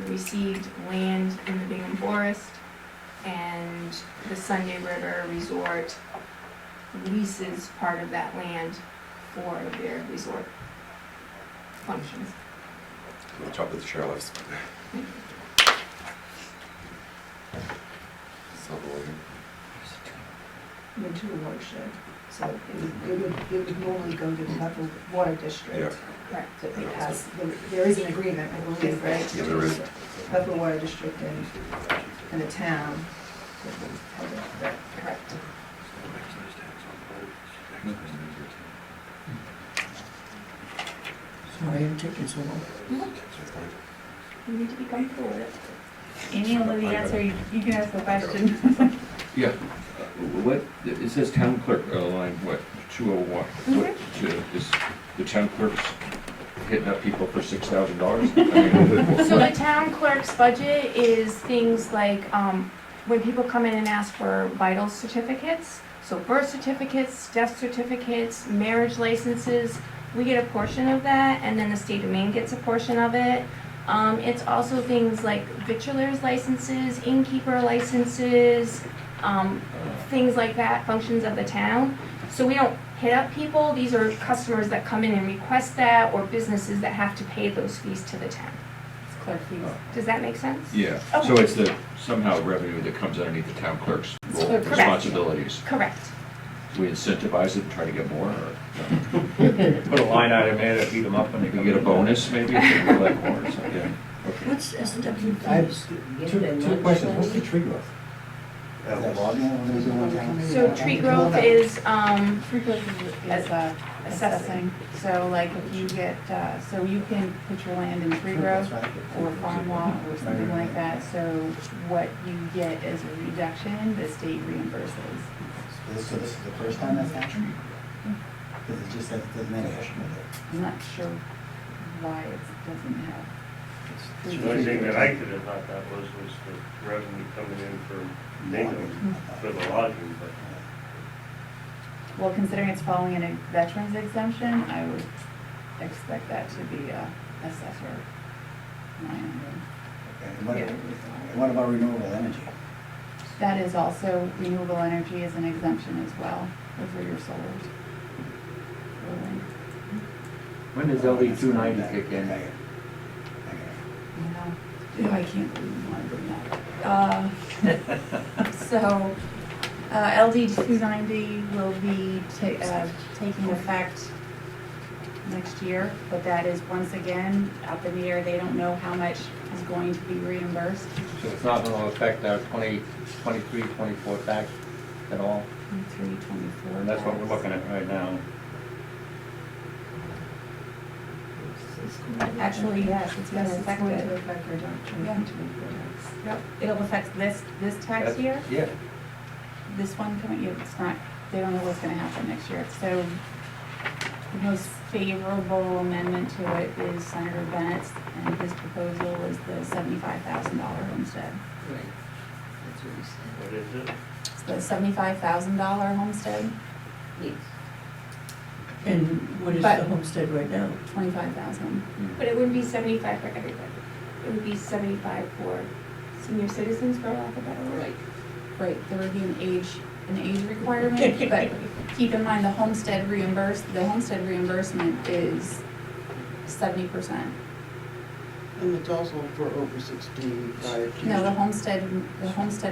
received land in the Bingham Forest, and the Sunday River Resort leases part of that land for their resort functions. Watch out with the chairlifts. So, Into a watershed, so it would normally go to the Bethel Water District. Yeah. Correct. So it has, there is an agreement, I believe, right? Yeah, there is. Bethel Water District and the town. Correct. Sorry, I'm taking so long. You need to be comfortable with it. Amy will know the answer, you can ask the question. Yeah, what, it says town clerk, line, what, 201? What, is the town clerk's hitting up people for $6,000? So the town clerk's budget is things like, when people come in and ask for vital certificates, so birth certificates, death certificates, marriage licenses, we get a portion of that, and then the state of Maine gets a portion of it. It's also things like victualers licenses, innkeeper licenses, things like that, functions of the town. So we don't hit up people, these are customers that come in and request that, or businesses that have to pay those fees to the town. It's clerk fees. Does that make sense? Yeah, Okay. so it's the, somehow revenue that comes underneath the town clerk's role, Correct. responsibilities. Correct. We incentivize it and try to get more, or Put a line item in to beat them up when they we come get a in. bonus maybe if they collect more or something, yeah, okay. What's SW I have fees? two questions. What's the tree growth? Is that logging or what is it one time? So tree growth is, Free growth is assessing, so like if you get, so you can put your land in tree growth That's right. or farm law or something like that, so what you get as a reduction, the state reimburses. So this is the first time that's happened? Because it just doesn't make it. I'm not sure why it doesn't have. The only thing that I could have thought that was the revenue coming in from Bingham for the logging, but Well, considering it's falling in a veterans exemption, I would expect that to be a assessor line Okay, item. and what about renewable energy? That is also, renewable energy is an exemption as well, those are your solars. Or wind. When does LD 290 kick in? Okay. Yeah, I can't believe you want to bring that up. So, LD 290 will be taking effect next year, but that is once again up in the air. They don't know how much is going to be reimbursed. So it's not gonna affect our 23, 24 tax at all? 23, 24. And that's what we're looking at right now. Actually, yes, it's going to Yes, it's affect going to it. affect our Yeah. 2024 tax. Yep, it'll affect this tax That's- year. Yeah. This one coming, it's not, they don't know what's gonna happen next year. So the most favorable amendment to it is Senator Bennett's, and his proposal is the $75,000 homestead. Right. That's what he said. what is it? It's the $75,000 homestead, Yes. And what is But- the homestead right now? 25,000. but it wouldn't be 75 for everybody. It would be 75 for senior citizens, for lack of a better word. Right. Right, there would be an age requirement, but keep in mind the homestead reimbursement is 70%. And it's also for over 65. No, the homestead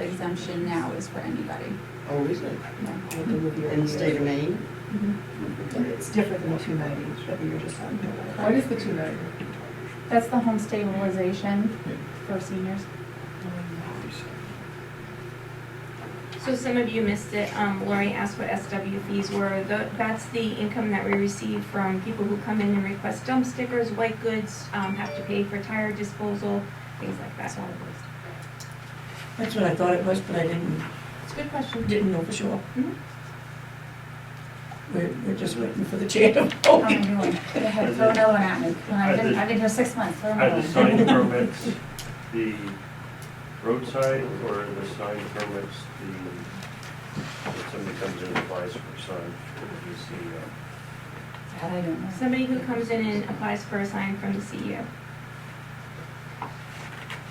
exemption now is for anybody. Oh, is it? Yeah. You have to live here In the state of Maine? It's different than the 290 that we were just talking about. What is the 290? That's the home stabilization for seniors. So some of you missed it. Lori asked what SW fees were. That's the income that we receive from people who come in and request dump stickers, white goods, have to pay for tire disposal, things like that. That's what I thought it was, but I It's a good question. didn't know for sure. Mhm. We're just waiting for the chair to How vote. am I doing? Go ahead, throw another one at me. I've been here 6 months, throw Are another the one. sign permits the roadside, or are the sign permits if somebody comes in and applies for a sign, you see, That I don't know. Somebody who comes in and applies for a sign from the CEO.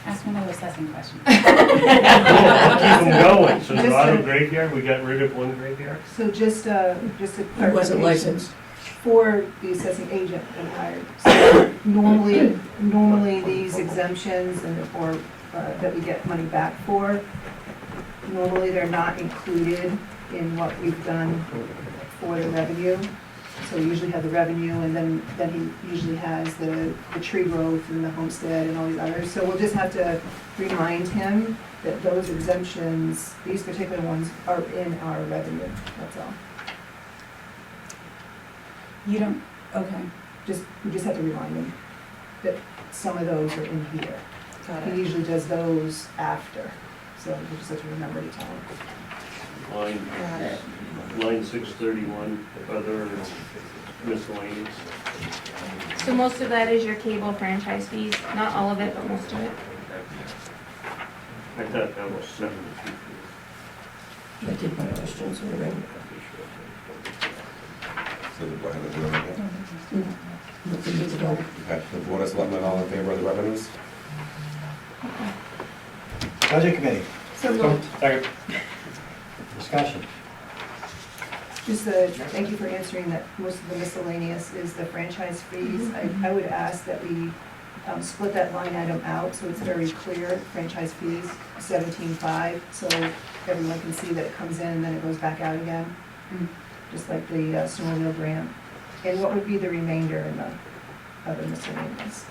Ask me another assessing question. keep them going, so the auto graveyard, we got rid of one graveyard? So just a It wasn't clarification. licensed. For the assessing agent and hired. So normally these exemptions or that we get money back for, normally they're not included in what we've done for the revenue. So we usually have the revenue, and then he usually has the tree growth and the homestead and all these others. So we'll just have to remind him that those exemptions, these particular ones, are in our revenue, that's all. You don't, okay. We just have to remind him that some of those are in here. Got He it. usually does those after, so we just have to remember to tell him. Got it. Line 631, other miscellaneous. So most of that is your cable franchise fees, not all of it, but most of it. I thought that was 72. I did my questions already. So we'll go ahead and do it again. Looking to go. Okay, the board of selectmen all in favor of the revenues? Budget committee, So moved. discussion. Just thank you for answering that most of the miscellaneous is the franchise fees. I would ask that we split that line item out so it's very clear, franchise fees, 17.5, so everyone can see that it comes in and then it goes back out again, just like the snowmobile grant. And what would be the remainder in the other miscellaneous?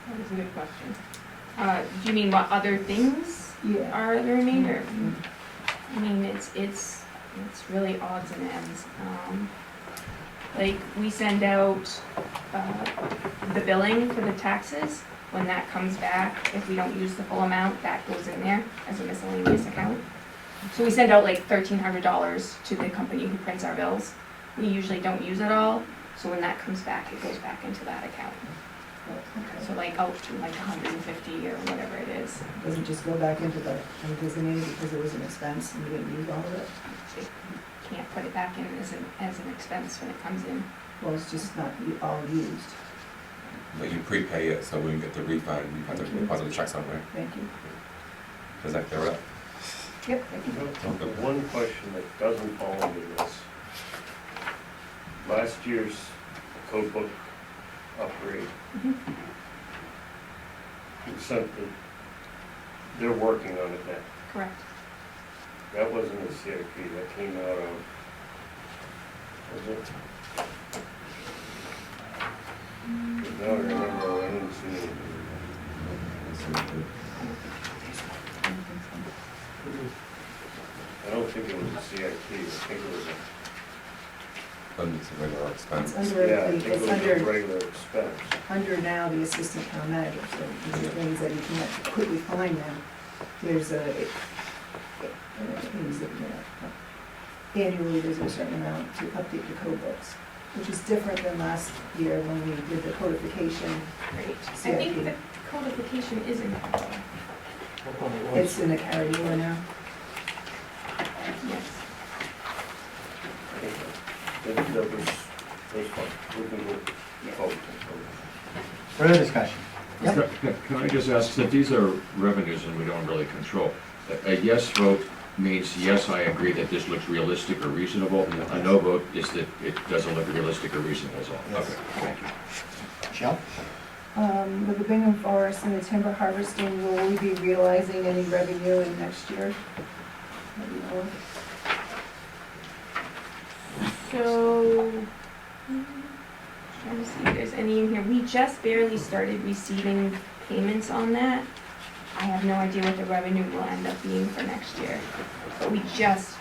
That is a good question. Do you mean what other things Yeah. are the remainder? I mean, it's really odds and ends. Like, we send out, the billing for the taxes. When that comes back, if we don't use the full amount, that goes in there as a miscellaneous account. So we send out like $1,300 to the company who prints our bills. We usually don't use it all, so when that comes back, it goes back into that account. So like out to like 150 or whatever it is. Doesn't just go back into the undesignated because it was an expense and we didn't use all of it? Can't put it back in as an expense when it comes in. Well, it's just not all used. But you prepay it, so when you get the refund, you have to deposit the check somewhere. Thank you. Does that clear it up? Yep, thank you. The one question that doesn't fall into this, last year's code book upgrade, they're working on it now. Correct. That wasn't a CIP, that came out of, was it? Now I remember, I didn't see it. I don't think it was a CIP, I think it was It's a regular expense. It's under, yeah, I think it it's was a under, regular expense. under now the assistant town manager, so these are things that you can quickly find now. There's annually, there's a certain amount to update the code books, which is different than last year when we did the codification. Great. I CIP. think the codification is in there. It's in the carryover now. Yes. That was fun. We can go forward. Further discussion. Can I just ask, that these are revenues and we don't really control, a yes vote means, yes, I agree that this looks realistic or reasonable. A no vote is that it doesn't look realistic or reasonable is all. Yes. Okay, thank you. Michelle? With the Bingham Forest and the timber harvesting, will we be realizing any revenue in next year? That you know of? So, trying to see if there's any in here. We just barely started receiving payments on that. I have no idea what the revenue will end up being for next year. But we just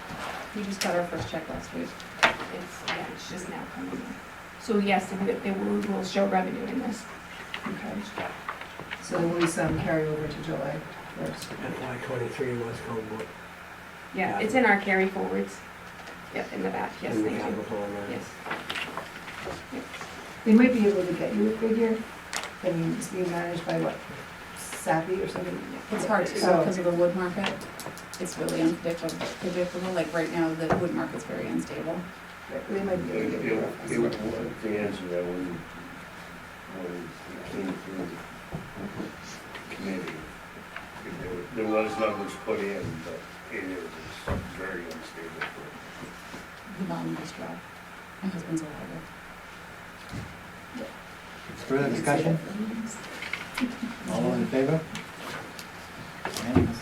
got our first check last week. it's just now coming in. So yes, it will show revenue in this. Okay. So there will be some carryover to July 1st. FY '23 was code book. Yeah, it's in our carry forwards. Yep, in the back, yes, In the thank you. capital line. Yes. They might be able to get you a figure. I mean, it's being managed by what, Sappy or something? It's hard to So- tell because of the wood market. It's really unpredictable. Like right now, the wood market's very unstable. They might be able to get you a rough estimate. To answer that, when it came through the committee, there was numbers put in, but it is very unstable. The volume just dropped. My husband's a lawyer. Further discussion? All in favor? Unanimous.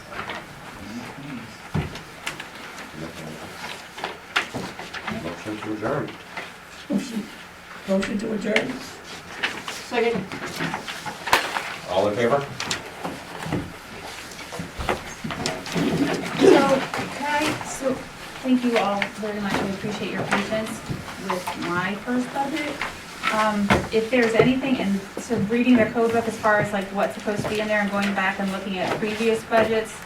Motion to adjourn. Motion to adjourn? Second. All in favor? Thank you all very much. I appreciate your patience with my first budget. If there's anything, and so reading the code book as far as like what's supposed to be in there and going back and looking at previous budgets,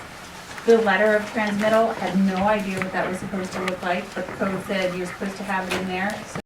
the letter of transmittal, I had no idea what that was supposed to look like, but the code said you're supposed to have it in there. So